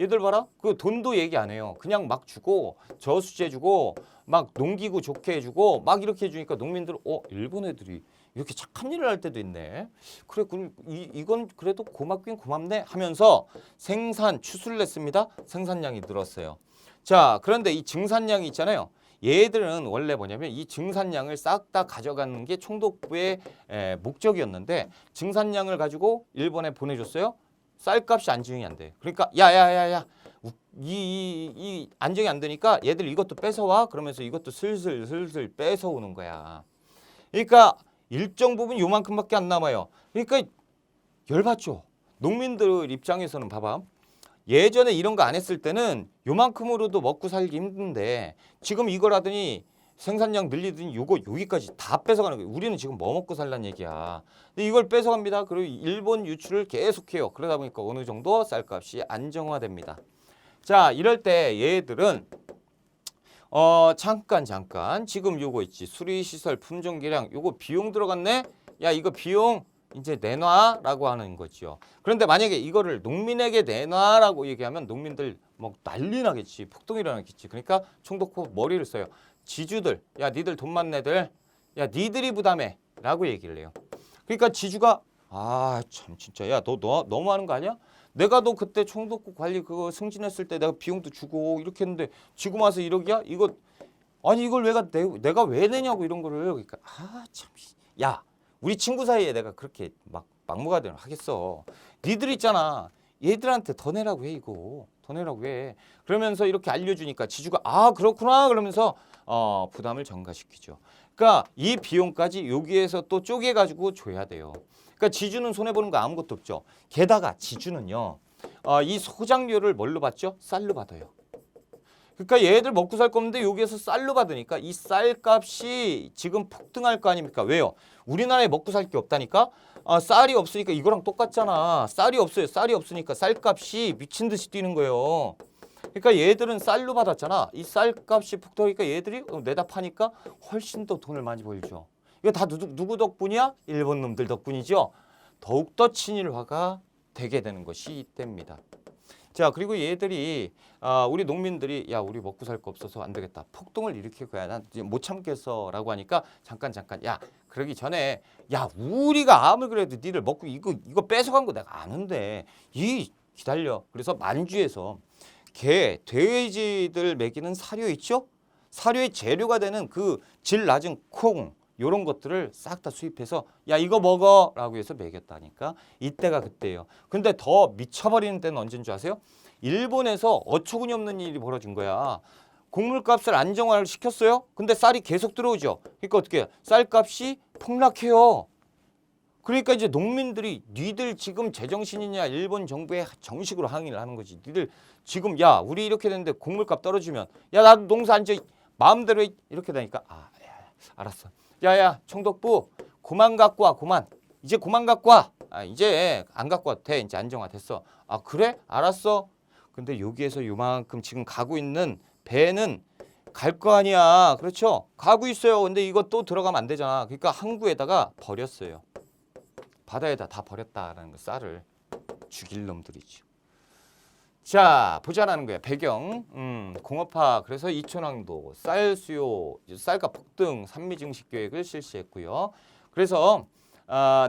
얘들 봐라. 그 돈도 얘기 안 해요. 그냥 막 주고 저수지 해주고 막 농기구 좋게 해주고 막 이렇게 해주니까 농민들은 일본 애들이 이렇게 착한 일을 할 때도 있네. 그래, 그럼 이건 그래도 고맙긴 고맙네 하면서 생산 추수를 냈습니다. 생산량이 늘었어요. 자, 그런데 이 증산량이 있잖아요. 얘들은 원래 뭐냐면 이 증산량을 싹 다 가져가는 게 총독부의 목적이었는데 증산량을 가지고 일본에 보내줬어요. 쌀값이 안정이 안 돼. 그러니까 야야야야 이 안정이 안 되니까 얘들 이것도 뺏어와 그러면서 이것도 슬슬 뺏어오는 거야. 그러니까 일정 부분 요만큼밖에 안 남아요. 그러니까 열받죠. 농민들 입장에서는 봐봐. 예전에 이런 거 안 했을 때는 요만큼으로도 먹고 살기 힘든데 지금 이걸 하더니 생산량 늘리더니 요거 여기까지 다 뺏어가는 거예요. 우리는 지금 뭐 먹고 살란 얘기야. 근데 이걸 뺏어갑니다. 그리고 일본 유출을 계속해요. 그러다 보니까 어느 정도 쌀값이 안정화됩니다. 자, 이럴 때 얘들은 잠깐 지금 요거 있지. 수리시설 품종계량 요거 비용 들어갔네. 야 이거 비용 이제 내놔라고 하는 거죠. 그런데 만약에 이거를 농민에게 내놔라고 얘기하면 농민들 뭐 난리 나겠지. 폭동이 일어나겠지. 그러니까 총독부 머리를 써요. 지주들, 야 니들 돈만 내들, 야 니들이 부담해 라고 얘기를 해요. 그러니까 지주가 아 참 진짜 야 너 너무하는 거 아니야? 내가 너 그때 총독부 관리 그거 승진했을 때 내가 비용도 주고 이렇게 했는데 지금 와서 1억이야? 이거 아니 이걸 내가 왜 내냐고 이런 거를. 그러니까 아 참 야 우리 친구 사이에 내가 그렇게 막 막무가내로 하겠어. 니들 있잖아. 얘들한테 더 내라고 해 이거. 더 내라고 해. 그러면서 이렇게 알려주니까 지주가 아 그렇구나 그러면서 부담을 전가시키죠. 그러니까 이 비용까지 여기에서 또 쪼개가지고 줘야 돼요. 그러니까 지주는 손해보는 거 아무것도 없죠. 게다가 지주는요. 이 소장료를 뭘로 받죠? 쌀로 받아요. 그러니까 얘들 먹고 살 건데 여기에서 쌀로 받으니까 이 쌀값이 지금 폭등할 거 아닙니까? 왜요? 우리나라에 먹고 살 게 없다니까? 쌀이 없으니까 이거랑 똑같잖아. 쌀이 없어요. 쌀이 없으니까 쌀값이 미친 듯이 뛰는 거예요. 그러니까 얘들은 쌀로 받았잖아. 이 쌀값이 폭등하니까 얘들이 내다 파니까 훨씬 더 돈을 많이 벌죠. 이거 다 누구 덕분이야? 일본 놈들 덕분이죠. 더욱더 친일화가 되게 되는 것이 이때입니다. 자 그리고 얘들이 우리 농민들이 야 우리 먹고 살 거 없어서 안 되겠다. 폭동을 일으킬 거야. 난 못 참겠어 라고 하니까 잠깐 야 그러기 전에 야 우리가 아무리 그래도 니들 먹고 이거 뺏어간 거 내가 아는데 기다려. 그래서 만주에서 개, 돼지들 먹이는 사료 있죠? 사료의 재료가 되는 그 질 낮은 콩 요런 것들을 싹 다 수입해서 야 이거 먹어 라고 해서 먹였다니까. 이때가 그때예요. 근데 더 미쳐버리는 때는 언제인 줄 아세요? 일본에서 어처구니 없는 일이 벌어진 거야. 곡물값을 안정화를 시켰어요. 근데 쌀이 계속 들어오죠. 그러니까 어떻게 해요? 쌀값이 폭락해요. 그러니까 이제 농민들이 니들 지금 제정신이냐 일본 정부에 정식으로 항의를 하는 거지. 니들 지금 야 우리 이렇게 됐는데 곡물값 떨어지면 야 나도 농사 안 져 마음대로 이렇게 되니까 알았어. 야야 총독부 그만 갖고 와 그만. 이제 그만 갖고 와. 이제 안 갖고 와도 돼. 이제 안정화 됐어. 그래? 알았어. 근데 여기에서 요만큼 지금 가고 있는 배는 갈 거 아니야. 그렇죠? 가고 있어요. 근데 이거 또 들어가면 안 되잖아. 그러니까 항구에다가 버렸어요. 바다에다 다 버렸다라는 거. 쌀을 죽일 놈들이죠. 자 보자라는 거야. 배경 공업화 그래서 이촌항도 쌀 수요 쌀값 폭등 산미증식 계획을 실시했고요. 그래서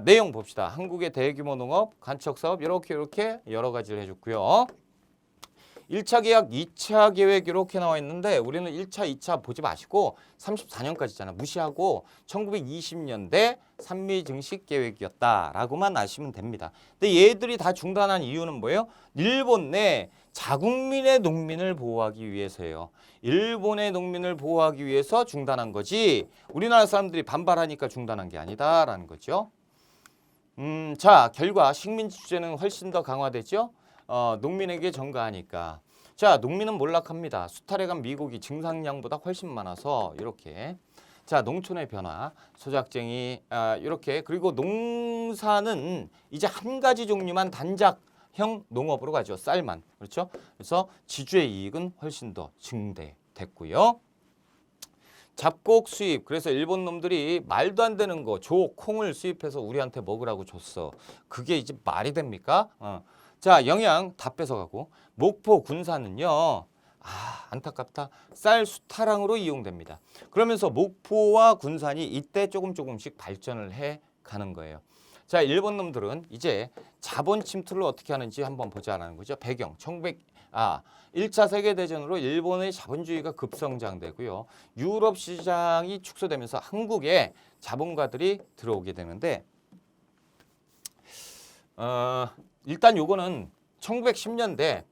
내용 봅시다. 한국의 대규모 농업 간척 사업 이렇게 여러 가지를 해줬고요. 1차 계약, 2차 계획 이렇게 나와 있는데 우리는 1차, 2차 보지 마시고 34년까지잖아. 무시하고 1920년대 산미증식 계획이었다라고만 아시면 됩니다. 근데 얘들이 다 중단한 이유는 뭐예요? 일본 내 자국민의 농민을 보호하기 위해서예요. 일본의 농민을 보호하기 위해서 중단한 거지 우리나라 사람들이 반발하니까 중단한 게 아니다라는 거죠. 자 결과 식민지 주제는 훨씬 더 강화되죠. 농민에게 전가하니까. 자 농민은 몰락합니다. 수탈해 간 미국이 증상량보다 훨씬 많아서 이렇게. 자 농촌의 변화, 소작쟁이 이렇게. 그리고 농사는 이제 한 가지 종류만 단작형 농업으로 가죠. 쌀만. 그렇죠? 그래서 지주의 이익은 훨씬 더 증대됐고요. 잡곡 수입. 그래서 일본 놈들이 말도 안 되는 거 콩을 수입해서 우리한테 먹으라고 줬어. 그게 이제 말이 됩니까? 자 영양 다 뺏어가고. 목포 군산은요. 안타깝다. 쌀 수타랑으로 이용됩니다. 그러면서 목포와 군산이 이때 조금씩 발전을 해 가는 거예요. 자, 일본 놈들은 이제 자본 침투를 어떻게 하는지 한번 보자라는 거죠. 배경 1차 세계대전으로 일본의 자본주의가 급성장되고요. 유럽 시장이 축소되면서 한국에 자본가들이 들어오게 되는데 일단 요거는 1910년대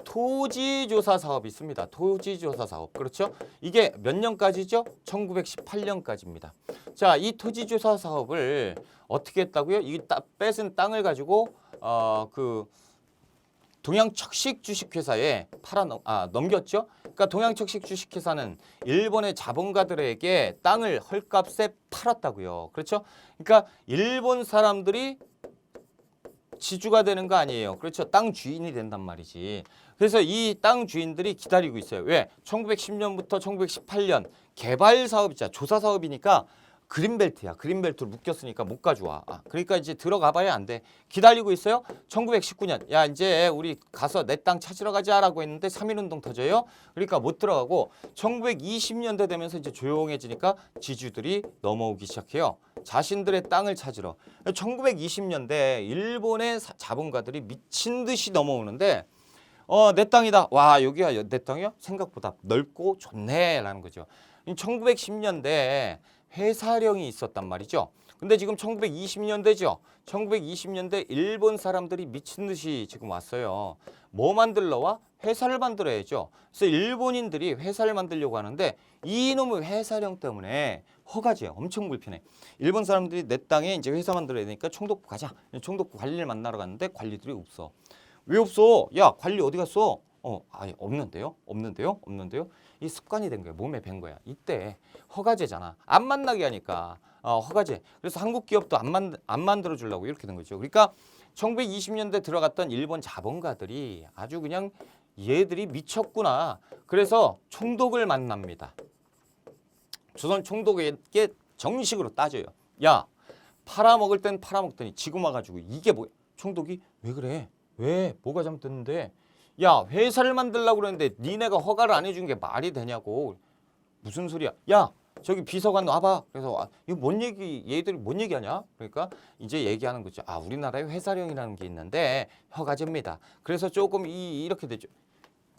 토지조사 사업이 있습니다. 토지조사 사업. 그렇죠? 이게 몇 년까지죠? 1918년까지입니다. 자, 이 토지조사 사업을 어떻게 했다고요? 이 뺏은 땅을 가지고 그 동양척식 주식회사에 넘겼죠. 그러니까 동양척식 주식회사는 일본의 자본가들에게 땅을 헐값에 팔았다고요. 그렇죠? 그러니까 일본 사람들이 지주가 되는 거 아니에요. 그렇죠? 땅 주인이 된단 말이지. 그래서 이 땅 주인들이 기다리고 있어요. 왜? 1910년부터 1918년 개발 사업이자 조사 사업이니까 그린벨트야. 그린벨트로 묶였으니까 못 가져와. 그러니까 이제 들어가 봐야 안 돼. 기다리고 있어요. 1919년. 야, 이제 우리 가서 내 땅 찾으러 가자라고 했는데 3.1운동 터져요. 그러니까 못 들어가고 1920년대 되면서 이제 조용해지니까 지주들이 넘어오기 시작해요. 자신들의 땅을 찾으러. 1920년대 일본의 자본가들이 미친 듯이 넘어오는데 내 땅이다. 와, 여기가 내 땅이야? 생각보다 넓고 좋네라는 거죠. 1910년대에 회사령이 있었단 말이죠. 근데 지금 1920년대죠. 1920년대 일본 사람들이 미친 듯이 지금 왔어요. 뭐 만들러 와? 회사를 만들어야죠. 그래서 일본인들이 회사를 만들려고 하는데 이놈의 회사령 때문에 허가지예요. 엄청 불편해. 일본 사람들이 내 땅에 이제 회사 만들어야 되니까 총독부 가자. 총독부 관리를 만나러 갔는데 관리들이 없어. 왜 없어? 야, 관리 어디 갔어? 아니, 없는데요? 이 습관이 된 거야. 몸에 밴 거야. 이때 허가제잖아. 안 만나게 하니까 허가제. 그래서 한국 기업도 안 만들어 주려고 이렇게 된 거죠. 그러니까 1920년대 들어갔던 일본 자본가들이 아주 그냥 얘들이 미쳤구나. 그래서 총독을 만납니다. 조선 총독에게 정식으로 따져요. 야, 팔아먹을 땐 팔아먹더니 지금 와가지고 이게 뭐야? 총독이 왜 그래? 왜? 뭐가 잘못됐는데? 야, 회사를 만들려고 그러는데 니네가 허가를 안 해준 게 말이 되냐고. 무슨 소리야? 야, 저기 비서관 와봐. 그래서 이거 뭔 얘기, 얘들이 뭔 얘기하냐? 그러니까 이제 얘기하는 거죠. 우리나라에 회사령이라는 게 있는데 허가제입니다. 그래서 조금 이렇게 되죠.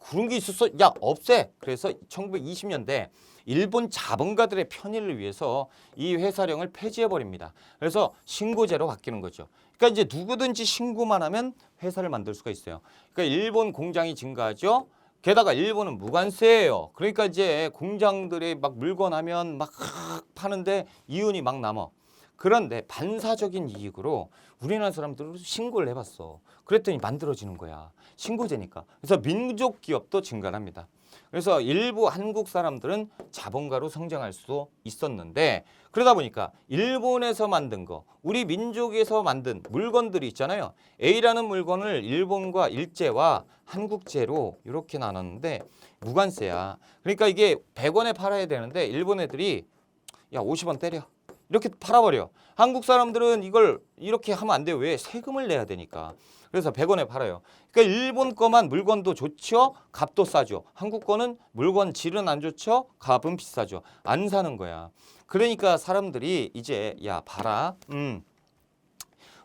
그런 게 있었어? 야, 없애. 그래서 1920년대 일본 자본가들의 편의를 위해서 이 회사령을 폐지해버립니다. 그래서 신고제로 바뀌는 거죠. 그러니까 이제 누구든지 신고만 하면 회사를 만들 수가 있어요. 그러니까 일본 공장이 증가하죠. 게다가 일본은 무관세예요. 그러니까 이제 공장들이 막 물건 하면 막 파는데 이윤이 막 남아. 그런데 반사적인 이익으로 우리나라 사람들은 신고를 해봤어. 그랬더니 만들어지는 거야. 신고제니까. 그래서 민족 기업도 증가합니다. 그래서 일부 한국 사람들은 자본가로 성장할 수도 있었는데 그러다 보니까 일본에서 만든 거, 우리 민족에서 만든 물건들이 있잖아요. A라는 물건을 일본과 일제와 한국제로 이렇게 나눴는데 무관세야. 그러니까 이게 100원에 팔아야 되는데 일본 애들이 야 50원 때려. 이렇게 팔아버려. 한국 사람들은 이걸 이렇게 하면 안 돼요. 왜? 세금을 내야 되니까. 그래서 100원에 팔아요. 그러니까 일본 거만 물건도 좋죠. 값도 싸죠. 한국 거는 물건 질은 안 좋죠. 값은 비싸죠. 안 사는 거야. 그러니까 사람들이 이제 야 봐라.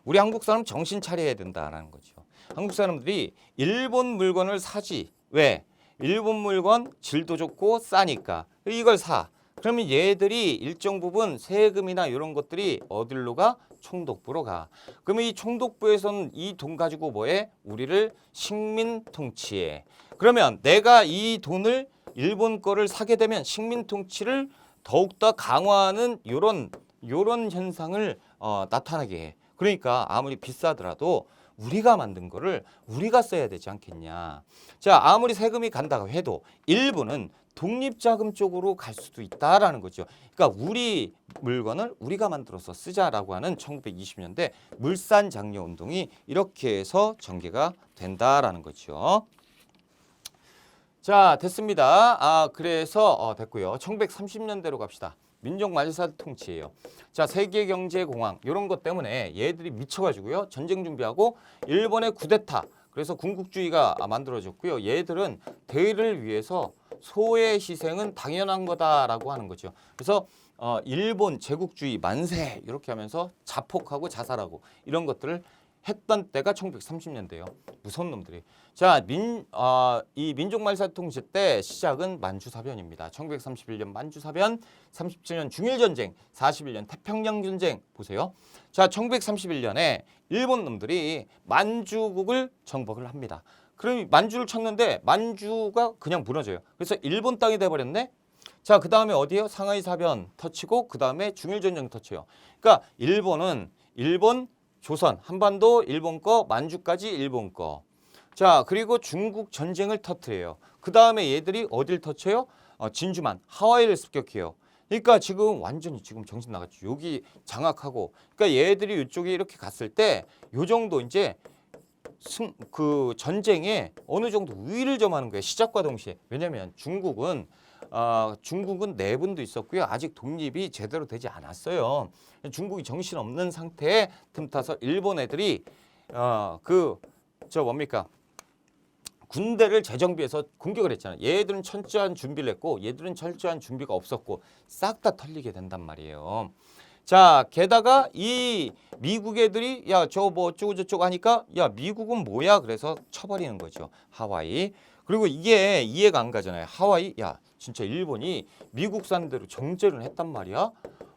우리 한국 사람 정신 차려야 된다라는 거죠. 한국 사람들이 일본 물건을 사지. 왜? 일본 물건 질도 좋고 싸니까. 이걸 사. 그러면 얘들이 일정 부분 세금이나 이런 것들이 어디로 가? 총독부로 가. 그러면 이 총독부에서는 이 돈 가지고 뭐해? 우리를 식민 통치해. 그러면 내가 이 돈을 일본 거를 사게 되면 식민 통치를 더욱더 강화하는 요런 현상을 나타나게 해. 그러니까 아무리 비싸더라도 우리가 만든 거를 우리가 써야 되지 않겠냐. 자, 아무리 세금이 간다고 해도 일부는 독립자금 쪽으로 갈 수도 있다라는 거죠. 그러니까 우리 물건을 우리가 만들어서 쓰자라고 하는 1920년대 물산장려 운동이 이렇게 해서 전개가 된다라는 거죠. 자, 됐습니다. 그래서 됐고요. 1930년대로 갑시다. 민족 말사 통치예요. 자, 세계경제공황 이런 것 때문에 얘들이 미쳐가지고요. 전쟁 준비하고 일본의 쿠데타. 그래서 군국주의가 만들어졌고요. 얘들은 대의를 위해서 소의 희생은 당연한 거다라고 하는 거죠. 그래서 일본 제국주의 만세 이렇게 하면서 자폭하고 자살하고 이런 것들을 했던 때가 1930년대예요. 무서운 놈들이. 자, 이 민족말살통제 때 시작은 만주사변입니다. 1931년 만주사변, 37년 중일전쟁, 41년 태평양전쟁 보세요. 자, 1931년에 일본 놈들이 만주국을 정복을 합니다. 그럼 만주를 쳤는데 만주가 그냥 무너져요. 그래서 일본 땅이 돼버렸네. 자, 그 다음에 어디에요? 상하이 사변 터치고 그 다음에 중일전쟁 터치요. 그러니까 일본은 일본, 조선, 한반도 일본 거, 만주까지 일본 거. 자, 그리고 중국 전쟁을 터트려요. 그 다음에 얘들이 어딜 터쳐요? 진주만, 하와이를 습격해요. 그러니까 지금 완전히 지금 정신 나갔죠. 여기 장악하고. 그러니까 얘들이 이쪽에 이렇게 갔을 때 요 정도 이제 그 전쟁에 어느 정도 우위를 점하는 거예요. 시작과 동시에. 왜냐면 중국은 내분도 있었고요. 아직 독립이 제대로 되지 않았어요. 중국이 정신없는 상태에 틈타서 일본 애들이 군대를 재정비해서 공격을 했잖아요. 얘들은 철저한 준비를 했고 얘들은 철저한 준비가 없었고 싹 다 털리게 된단 말이에요. 자, 게다가 이 미국 애들이 야, 저 뭐 어쩌고 저쩌고 하니까 야, 미국은 뭐야? 그래서 쳐버리는 거죠. 하와이. 그리고 이게 이해가 안 가잖아요. 하와이, 야, 진짜 일본이 미국산대로 정제를 했단 말이야.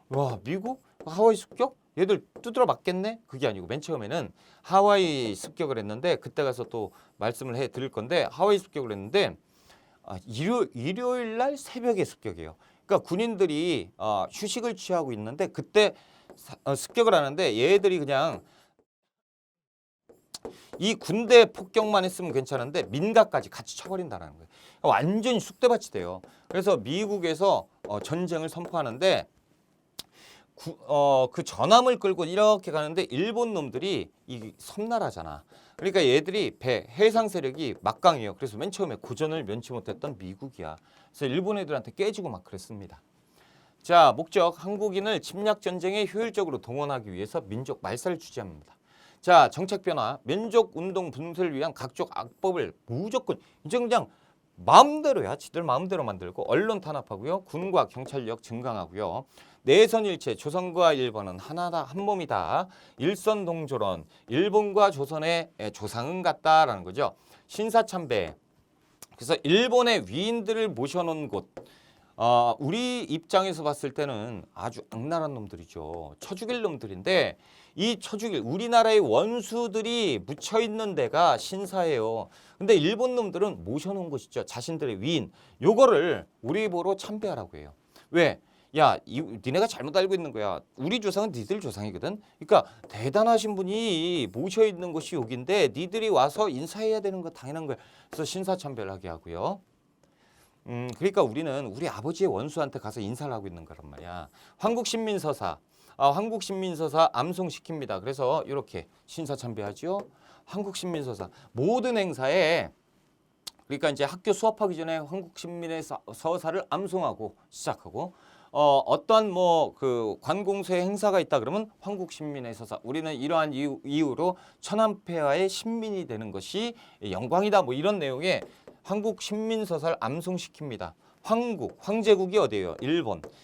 와, 미국? 하와이 습격? 얘들 두드려 맞겠네? 그게 아니고 맨 처음에는 하와이 습격을 했는데 그때 가서 또 말씀을 해 드릴 건데 하와이 습격을 했는데 일요일 날 새벽에 습격이에요. 그러니까 군인들이 휴식을 취하고 있는데 그때 습격을 하는데 얘들이 그냥 이 군대 폭격만 했으면 괜찮은데 민가까지 같이 쳐버린다는 거예요. 완전히 쑥대밭이 돼요. 그래서 미국에서 전쟁을 선포하는데 그 전함을 끌고 이렇게 가는데 일본 놈들이 이 섬나라잖아. 그러니까 얘들이 해상 세력이 막강해요. 그래서 맨 처음에 고전을 면치 못했던 미국이야. 그래서 일본 애들한테 깨지고 막 그랬습니다. 자, 목적 한국인을 침략 전쟁에 효율적으로 동원하기 위해서 민족 말살을 주재합니다. 자, 정책 변화, 민족 운동 분쇄를 위한 각종 악법을 무조건 이제 그냥 마음대로야. 지들 마음대로 만들고 언론 탄압하고요. 군과 경찰력 증강하고요. 내선일체, 조선과 일본은 하나다, 한 몸이다. 일선동조론, 일본과 조선의 조상은 같다라는 거죠. 신사참배. 그래서 일본의 위인들을 모셔놓은 곳. 우리 입장에서 봤을 때는 아주 악랄한 놈들이죠. 쳐죽일 놈들인데 이 쳐죽일 우리나라의 원수들이 묻혀있는 데가 신사예요. 근데 일본 놈들은 모셔놓은 곳이죠. 자신들의 위인. 요거를 우리 보러 참배하라고 해요. 왜? 야, 니네가 잘못 알고 있는 거야. 우리 조상은 니들 조상이거든. 그러니까 대단하신 분이 모셔있는 곳이 여기인데 니들이 와서 인사해야 되는 거 당연한 거야. 그래서 신사참배를 하게 하고요. 그러니까 우리는 우리 아버지의 원수한테 가서 인사를 하고 있는 거란 말이야. 한국신민서사, 한국신민서사 암송시킵니다. 그래서 이렇게 신사참배하죠. 한국신민서사 모든 행사에 그러니까 이제 학교 수업하기 전에 한국신민의 서사를 암송하고 시작하고 어떠한 뭐 그 관공서의 행사가 있다 그러면 한국신민의 서사 우리는 이러한 이유로 천안폐하의 신민이 되는 것이 영광이다 뭐 이런 내용의 한국신민서사를 암송시킵니다. 황제국이 어디예요?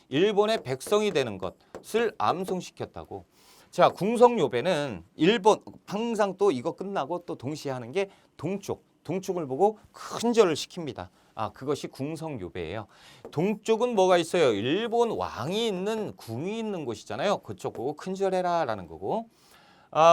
일본의 백성이 되는 것을 암송시켰다고. 자, 궁성요배는 일본 항상 또 이거 끝나고 또 동시에 하는 게 동쪽을 보고 큰 절을 시킵니다. 그것이 궁성요배예요. 동쪽은 뭐가 있어요? 일본 왕이 있는 궁이 있는 곳이잖아요. 그쪽 보고 큰 절해라 라는 거고.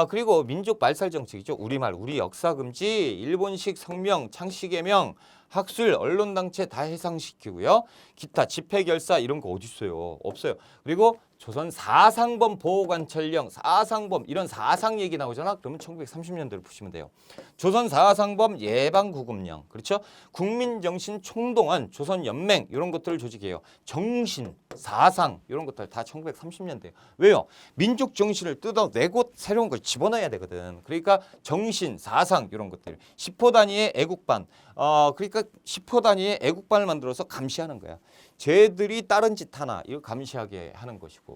그리고 민족 말살 정책이죠. 우리말, 우리 역사 금지, 일본식 성명, 창씨개명, 학술, 언론당체 다 해상시키고요. 기타 집회결사 이런 거 어디 있어요? 없어요. 그리고 조선 사상범 보호관찰령, 사상범 이런 사상 얘기 나오잖아. 그러면 1930년대를 보시면 돼요. 조선 사상범 예방구금령, 그렇죠? 국민정신 총동원, 조선연맹 이런 것들을 조직해요. 정신, 사상 이런 것들 다 1930년대예요. 왜요? 민족 정신을 뜯어내고 새로운 걸 집어넣어야 되거든. 그러니까 정신, 사상 이런 것들. 10호 단위의 애국반, 그러니까 10호 단위의 애국반을 만들어서 감시하는 거야. 쟤들이 다른 짓 하나 이거 감시하게 하는 것이고.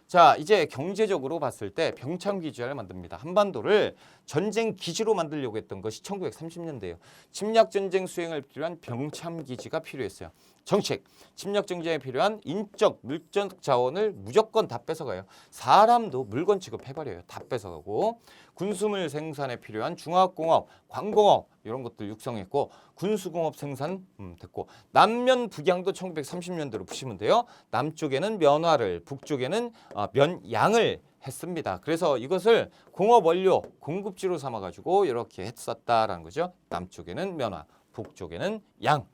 자, 이제 경제적으로 봤을 때 병참기지를 만듭니다. 한반도를 전쟁 기지로 만들려고 했던 것이 1930년대예요. 침략 전쟁 수행을 필요한 병참기지가 필요했어요. 정책, 침략 정쟁에 필요한 인적, 물적 자원을 무조건 다 뺏어가요. 사람도 물건 취급해버려요. 다 뺏어가고 군수물 생산에 필요한 중화학공업, 광공업 이런 것들 육성했고 군수공업 생산 됐고 남면 북양도 1930년대로 보시면 돼요. 남쪽에는 면화를, 북쪽에는 면양을 했습니다. 그래서 이것을 공업 원료 공급지로 삼아가지고 이렇게 했었다라는 거죠. 남쪽에는 면화, 북쪽에는 양.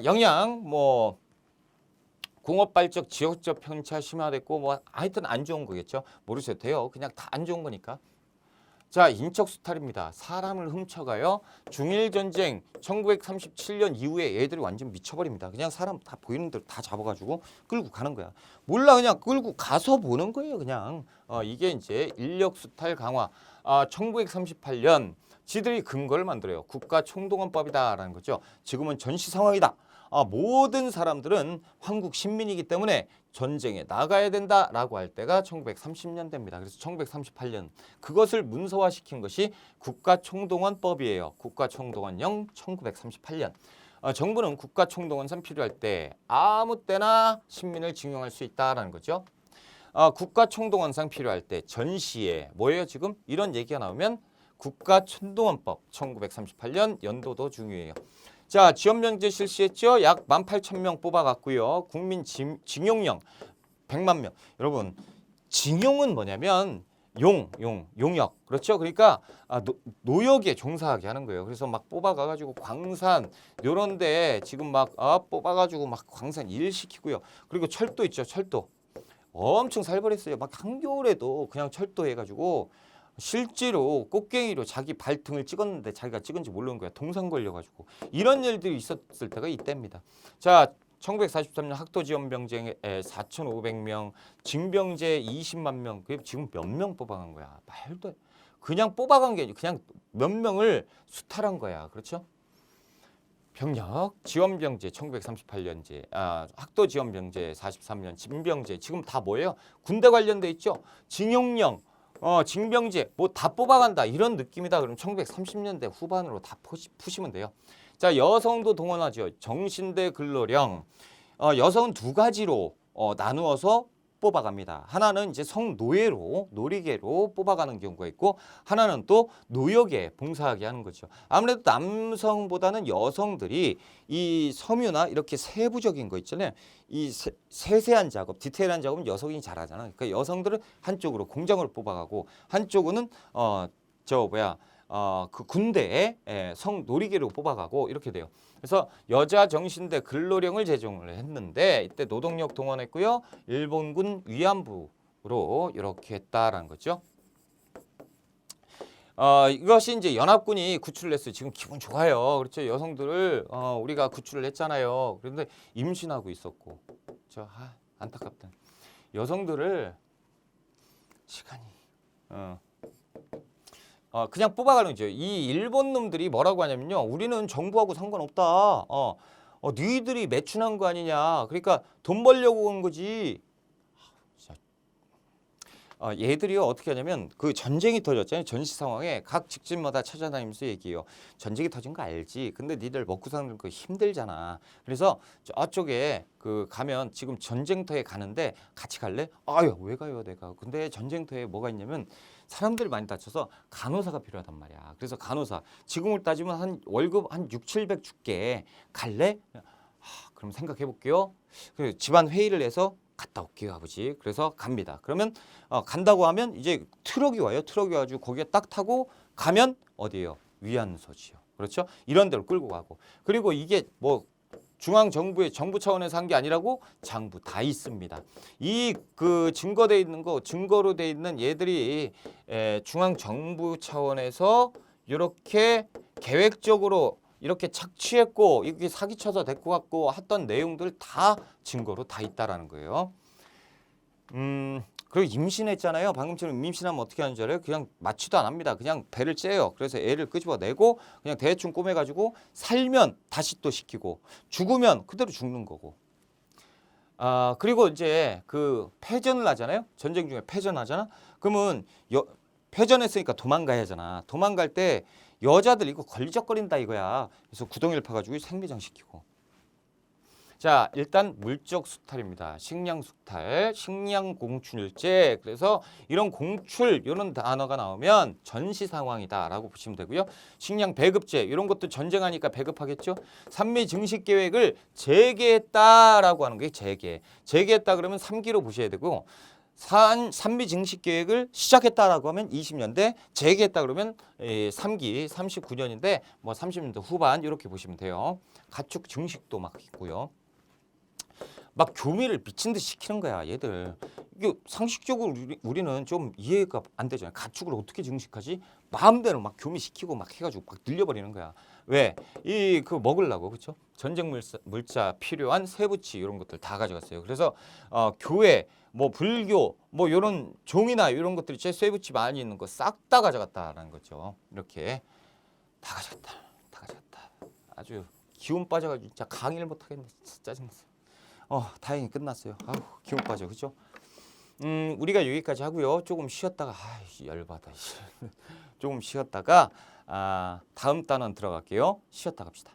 영양 뭐 공업발적 지역적 편차 심화됐고 뭐 하여튼 안 좋은 거겠죠. 모르셔도 돼요. 그냥 다 안 좋은 거니까. 자, 인적 수탈입니다. 사람을 훔쳐가요. 중일전쟁 1937년 이후에 얘들이 완전 미쳐버립니다. 그냥 사람 다 보이는 대로 다 잡아가지고 끌고 가는 거야. 몰라 그냥 끌고 가서 보는 거예요. 그냥 이게 이제 인력 수탈 강화. 1938년 지들이 근거를 만들어요. 국가총동원법이다라는 거죠. 지금은 전시 상황이다. 모든 사람들은 한국 시민이기 때문에 전쟁에 나가야 된다라고 할 때가 1930년대입니다. 그래서 1938년 그것을 문서화시킨 것이 국가총동원법이에요. 국가총동원령 1938년. 정부는 국가총동원선 필요할 때 아무 때나 시민을 징용할 수 있다라는 거죠. 국가총동원상 필요할 때 전시에 뭐예요? 지금 이런 얘기가 나오면 국가총동원법 1938년 연도도 중요해요. 자, 지원명제 실시했죠. 약 18,000명 뽑아갔고요. 국민 징용령 100만 명. 여러분, 징용은 뭐냐면 용역. 그렇죠? 그러니까 노역에 종사하게 하는 거예요. 그래서 막 뽑아가가지고 광산 요런 데 지금 막 뽑아가지고 막 광산 일 시키고요. 그리고 철도 있죠. 철도. 엄청 살벌했어요. 막 한겨울에도 그냥 철도 해가지고 실제로 꽃갱이로 자기 발등을 찍었는데 자기가 찍은지 모르는 거야. 동상 걸려가지고. 이런 일들이 있었을 때가 이때입니다. 자, 1943년 학도지원병쟁에 4,500명, 징병제 20만 명. 그게 지금 몇 명 뽑아간 거야. 말도 안 돼. 그냥 뽑아간 게 아니고 그냥 몇 명을 수탈한 거야. 그렇죠? 병력, 지원병제 1938년제, 학도지원병제 43년, 징병제 지금 다 뭐예요? 군대 관련돼 있죠? 징용령, 징병제 뭐 다 뽑아간다 이런 느낌이다. 그럼 1930년대 후반으로 다 푸시면 돼요. 자, 여성도 동원하죠. 정신대 근로령. 여성은 두 가지로 나누어서 뽑아갑니다. 하나는 이제 성노예로 놀이개로 뽑아가는 경우가 있고 하나는 또 노역에 봉사하게 하는 거죠. 아무래도 남성보다는 여성들이 이 섬유나 이렇게 세부적인 거 있잖아요. 이 세세한 작업, 디테일한 작업은 여성이 잘하잖아요. 그러니까 여성들은 한쪽으로 공장으로 뽑아가고 한쪽은 그 군대에 성놀이개로 뽑아가고 이렇게 돼요. 그래서 여자 정신대 근로령을 제정을 했는데 이때 노동력 동원했고요. 일본군 위안부로 이렇게 했다라는 거죠. 이것이 이제 연합군이 구출을 했어요. 지금 기분 좋아요. 그렇죠. 여성들을 우리가 구출을 했잖아요. 그런데 임신하고 있었고, 안타깝다. 여성들을 시간이 그냥 뽑아가는 거죠. 이 일본 놈들이 뭐라고 하냐면요. 우리는 정부하고 상관없다. 너희들이 매춘한 거 아니냐. 그러니까 돈 벌려고 온 거지. 얘들이요 어떻게 하냐면 그 전쟁이 터졌잖아요. 전시 상황에 각 직진마다 찾아다니면서 얘기해요. 전쟁이 터진 거 알지? 근데 니들 먹고 사는 거 힘들잖아. 그래서 저쪽에 그 가면 지금 전쟁터에 가는데 같이 갈래? 아유 왜 가요 내가. 근데 전쟁터에 뭐가 있냐면 사람들이 많이 다쳐서 간호사가 필요하단 말이야. 그래서 간호사 지금을 따지면 한 월급 한 6,700 줄게. 갈래? 그럼 생각해 볼게요. 그래서 집안 회의를 해서 갔다 올게요 아버지. 그래서 갑니다. 그러면 간다고 하면 이제 트럭이 와요. 트럭이 와가지고 거기에 딱 타고 가면 어디예요? 위안소지요. 그렇죠? 이런 데로 끌고 가고. 그리고 이게 뭐 중앙정부의 정부 차원에서 한 게 아니라고 장부 다 있습니다. 이 그 증거돼 있는 거 증거로 돼 있는 얘들이 중앙정부 차원에서 이렇게 계획적으로 이렇게 착취했고 이렇게 사기쳐서 데리고 갔고 했던 내용들 다 증거로 다 있다라는 거예요. 그리고 임신했잖아요. 방금처럼 임신하면 어떻게 하는 줄 알아요? 그냥 마취도 안 합니다. 그냥 배를 째요. 그래서 애를 끄집어내고 그냥 대충 꼬매가지고 살면 다시 또 시키고 죽으면 그대로 죽는 거고. 그리고 이제 그 패전을 하잖아요. 전쟁 중에 패전하잖아. 그러면 패전했으니까 도망가야 하잖아. 도망갈 때 여자들 이거 걸리적거린다 이거야. 그래서 구덩이를 파가지고 생매장 시키고. 자, 일단 물적 수탈입니다. 식량 수탈, 식량 공출제. 그래서 이런 공출 이런 단어가 나오면 전시 상황이다라고 보시면 되고요. 식량 배급제 이런 것도 전쟁하니까 배급하겠죠. 산미 증식 계획을 재개했다라고 하는 게 재개. 재개했다 그러면 3기로 보셔야 되고 산미 증식 계획을 시작했다라고 하면 20년대, 재개했다 그러면 3기 39년인데 뭐 30년대 후반 이렇게 보시면 돼요. 가축 증식도 막 있고요. 막 교미를 미친 듯이 시키는 거야, 얘들. 이게 상식적으로 우리는 좀 이해가 안 되잖아요. 가축을 어떻게 증식하지? 마음대로 막 교미시키고 막 해가지고 막 늘려버리는 거야. 왜? 그 먹으려고, 그렇죠? 전쟁 물자 필요한 쇠붙이 이런 것들 다 가져갔어요. 그래서 교회, 뭐 불교, 뭐 이런 종이나 이런 것들이 제 쇠붙이 많이 있는 거 싹 다 가져갔다라는 거죠. 이렇게 다 가져갔다, 다 가져갔다. 아주 기운 빠져가지고 진짜 강의를 못 하겠네. 진짜 짜증났어. 다행히 끝났어요. 아우, 기운 빠져, 그죠? 우리가 여기까지 하고요. 조금 쉬었다가, 열받아. 조금 쉬었다가, 다음 단원 들어갈게요. 쉬었다 갑시다.